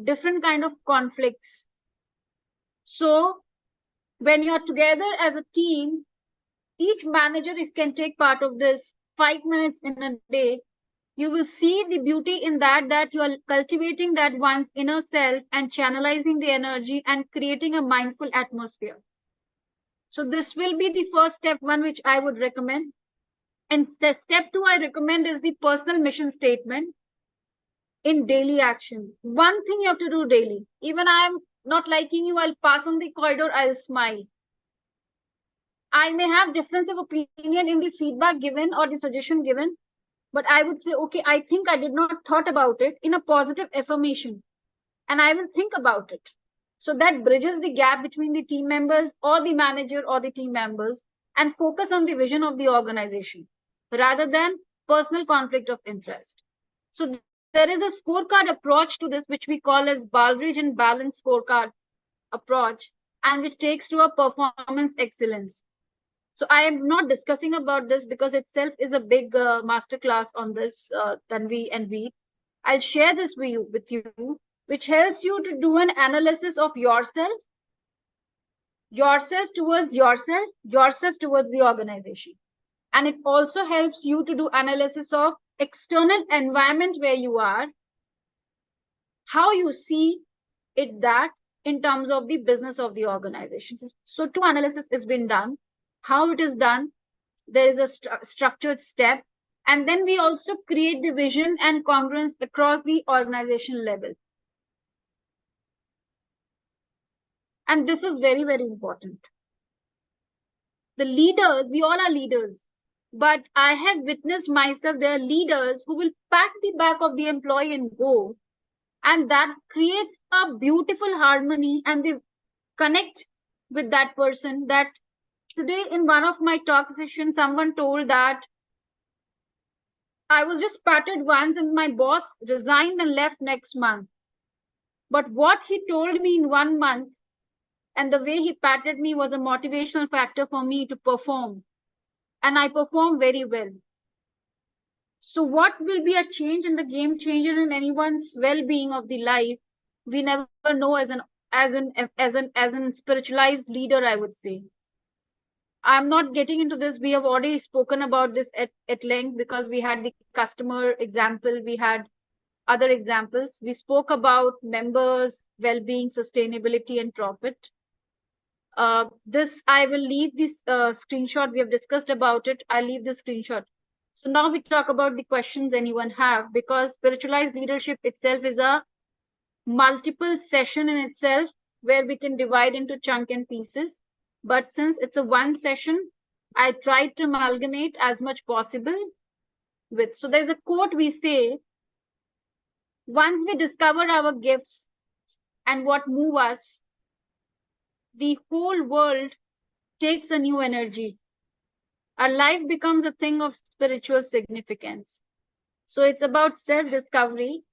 different kind of conflicts. So when you're together as a team, each manager, if can take part of this 5 minutes in a day, you will see the beauty in that you are cultivating that one's inner self and channelizing the energy and creating a mindful atmosphere. So this will be the first step one which I would recommend. And step two I recommend is the personal mission statement in daily action. One thing you have to do daily. Even I'm not liking you, I'll pass on the corridor, I'll smile. I may have difference of opinion in the feedback given or the suggestion given, but I would say, okay, I think I did not thought about it in a positive affirmation, and I will think about it. So that bridges the gap between the team members or the manager or the team members and focus on the vision of the organization rather than personal conflict of interest. So there is a scorecard approach to this, which we call as Baldrige and Balanced Scorecard approach, and which takes to a performance excellence. So I am not discussing about this because itself is a big masterclass on this, Tanvi and Veet. I'll share this with you, which helps you to do an analysis of yourself towards yourself, yourself towards the organization. And it also helps you to do analysis of external environment where you are, how you see it that in terms of the business of the organization. So two analysis has been done. How it is done, there is a structured step, and then we also create the vision and congruence across the organization level. And this is very, very important. The leaders, we all are leaders, but I have witnessed myself, there are leaders who will pat the back of the employee and go, and that creates a beautiful harmony, and they connect with that person. That today in one of my talk sessions, someone told that I was just patted once and my boss resigned and left next month. But what he told me in 1 month and the way he patted me was a motivational factor for me to perform. And I performed very well. So what will be a change in the game changer in anyone's well-being of the life? We never know as an spiritualized leader, I would say. I'm not getting into this. We have already spoken about this at length because we had the customer example, we had other examples. We spoke about members, well-being, sustainability, and profit. This I will leave this screenshot. We have discussed about it. I'll leave the screenshot. So now we talk about the questions anyone have, because spiritualized leadership itself is a multiple session in itself where we can divide into chunk and pieces. But since it's a one session, I tried to amalgamate as much possible with. So there's a quote we say, once we discover our gifts and what move us, the whole world takes a new energy. Our life becomes a thing of spiritual significance. So it's about self-discovery.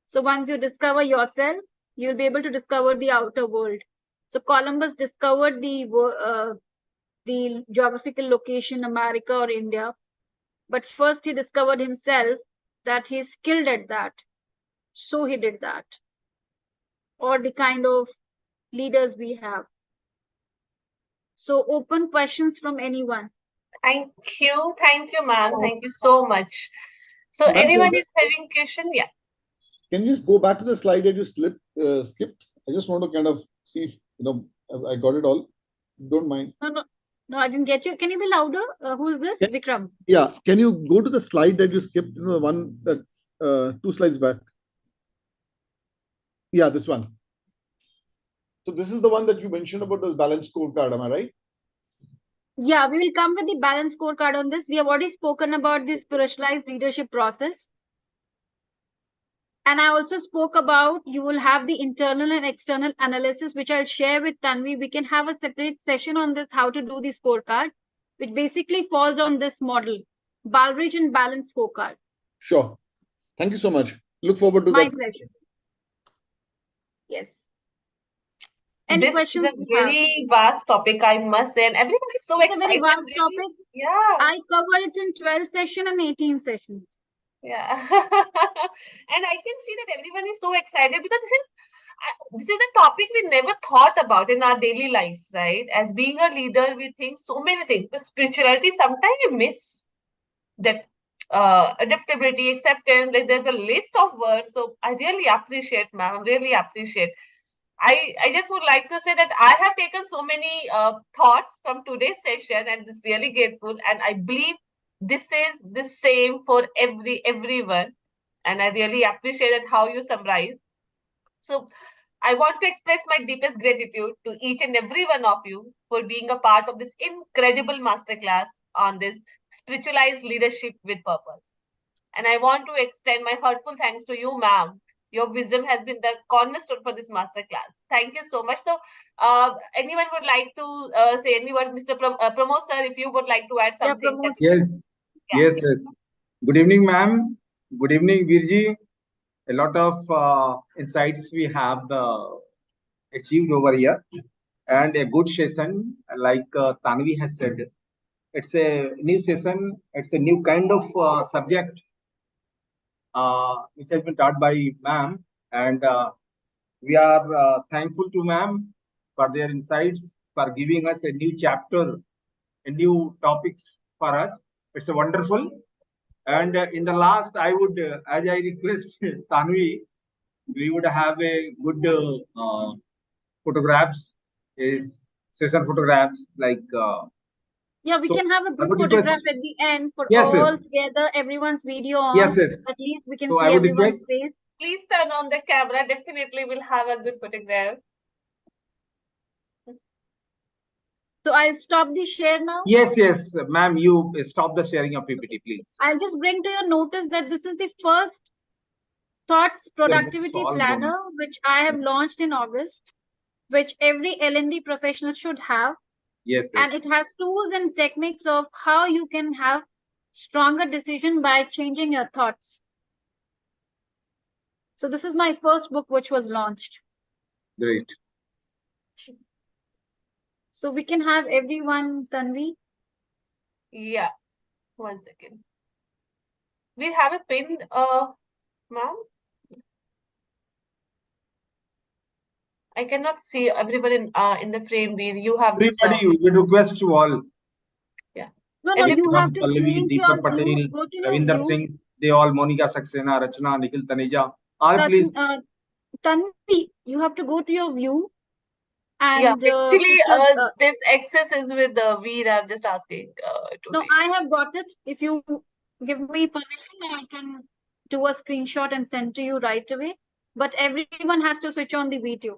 So once you discover yourself, you'll be able to discover the outer world. So Columbus discovered the geographical location, America or India. But first he discovered himself, that he's skilled at that. So he did that. Or the kind of leaders we have. So open questions from anyone. Thank you, ma'am. Thank you so much. So anyone is having question? Yeah. Can you just go back to the slide that you skipped? I just want to kind of see if I got it all. Don't mind. No, I didn't get you. Can you be louder? Who's this? Vikram. Yeah. Can you go to the slide that you skipped? The one that 2 slides back. Yeah, this one. So this is the one that you mentioned about this balanced scorecard, am I right? Yeah, we will come with the balanced scorecard on this. We have already spoken about the spiritualized leadership process. And I also spoke about you will have the internal and external analysis, which I'll share with Tanvi. We can have a separate session on this, how to do the scorecard, which basically falls on this model, Balridge and balanced scorecard. Sure. Thank you so much. Look forward to My that. pleasure. Yes. Any This questions is a we have? very vast topic, I must say, and everyone is so It's a excited. very vast Really. topic. Yeah. I cover it in 12 sessions and 18 sessions. Yeah. And I can see that everyone is so excited because this is a topic we never thought about in our daily life, right? As being a leader, we think so many things, but spirituality sometimes you miss that adaptability, acceptance. Like there's a list of words. So I really appreciate, ma'am. Really appreciate. I just would like to say that I have taken so many thoughts from today's session and it's really grateful. And I believe this is the same for everyone. And I really appreciate that how you summarize. So I want to express my deepest gratitude to each and every one of you for being a part of this incredible masterclass on this spiritualized leadership with purpose. And I want to extend my heartful thanks to you, ma'am. Your wisdom has been the cornerstone for this masterclass. Thank you so much. So, anyone would like to say any word, Mr. Pramod sir, if you would like to add something? Yes, yes. Good evening, ma'am. Good evening, Virji. A lot of insights we have achieved over here, and a good session, like Tanvi has said. It's a new session. It's a new kind of subject which has been taught by ma'am, and we are thankful to ma'am for their insights, for giving us a new chapter, a new topics for us. It's a wonderful. And in the last, I would, as I request Tanvi, we would have a good photographs, is session photographs like. Yeah, we can have a good photograph at the end for all together, everyone's video on. Yes. At least we can So see I would everyone's request, face. Please turn on the camera. Definitely we'll have a good photograph. So I'll stop the share now. Yes, ma'am, you stop the sharing of PPT, please. I'll just bring to your notice that this is the first Thoughts Productivity Planner, which I have launched in August, which every L&D professional should have. Yes. And it has tools and techniques of how you can have stronger decision by changing your thoughts. So this is my first book which was launched. Great. So we can have everyone, Tanvi. Yeah, 1 second. We have a pin, ma'am. I cannot see everyone in the frame. You have this. Everybody, we request to all. Yeah. No, you have to Pallavi, change Deepak your Patel, view. Go to your Ravinder view. Singh, they all, Monica Saxena, Rachna, Nikhil Taneja, all please. Tanvi, you have to go to your view. And yeah, actually, this access is with Veer. I'm just asking. No, I have got it. If you give me permission, I can do a screenshot and send to you right away. But everyone has to switch on the video.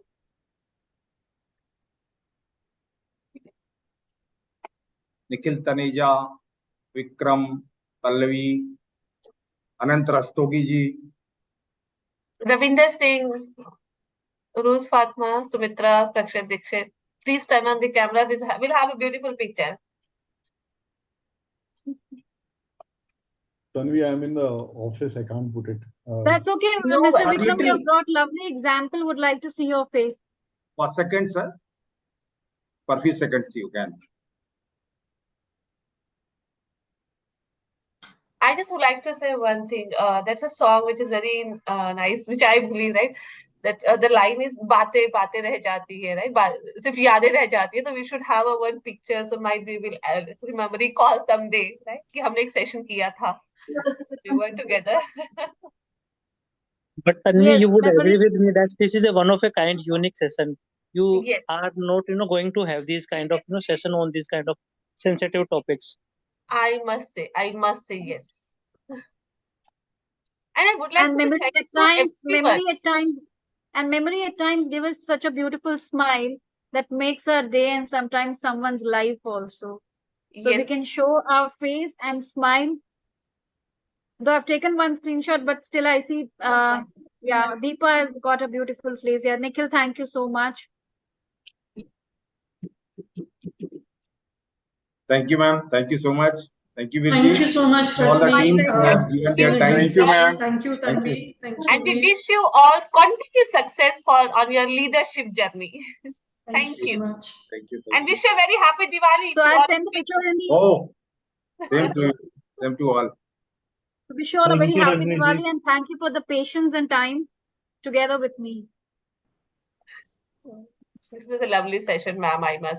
Nikhil Taneja, Vikram, Pallavi, Anant Rastogi ji. Ravinder Singh, Ruth Fatma, Sumitra, Prakshat Dixit. Please turn on the camera. We'll have a beautiful picture. Tanvi, I'm in the office. I can't put it. That's okay. No, Mr. Vikram, you have brought lovely example. Would like to see your face. For seconds, sir. For few seconds, you can. I just would like to say one thing. That's a song which is very nice, which I believe, right? That the line is "बातें बातें रह जाती है," right? सिर्फ यादें रह जाती है. So we should have a one picture. So might we will remember, recall someday, right? कि हमने एक session किया था. We were together. But Tanvi, you would agree with me that this is a one of a kind, unique session. You are not, going to have these kind of, session on these kind of sensitive topics. I must say yes. And I would like to say thanks to everyone. Memory at times And memory at times gives us such a beautiful smile that makes our day and sometimes someone's life also. So we can show our face and smile. Though I've taken one screenshot, but still I see, yeah, Deepa has got a beautiful face. Yeah, Nikhil, thank you so much. Thank you, ma'am. Thank you so much. Thank you, Virji. Thank you so much, All the Rashmi. teams who have given their time. Thank you, ma'am. Thank you, Thank you. Tanvi. Thank you. And we wish you all continued success on your leadership journey. Thank you. so much. Thank you. And wish you a very happy Diwali. So to I'll all send of the you. picture in the. Oh, same to you. Same to all. Wish you all a Thank very you, happy Rajni ji. Diwali and thank you for the patience and time together with me. This was a lovely session, ma'am, I must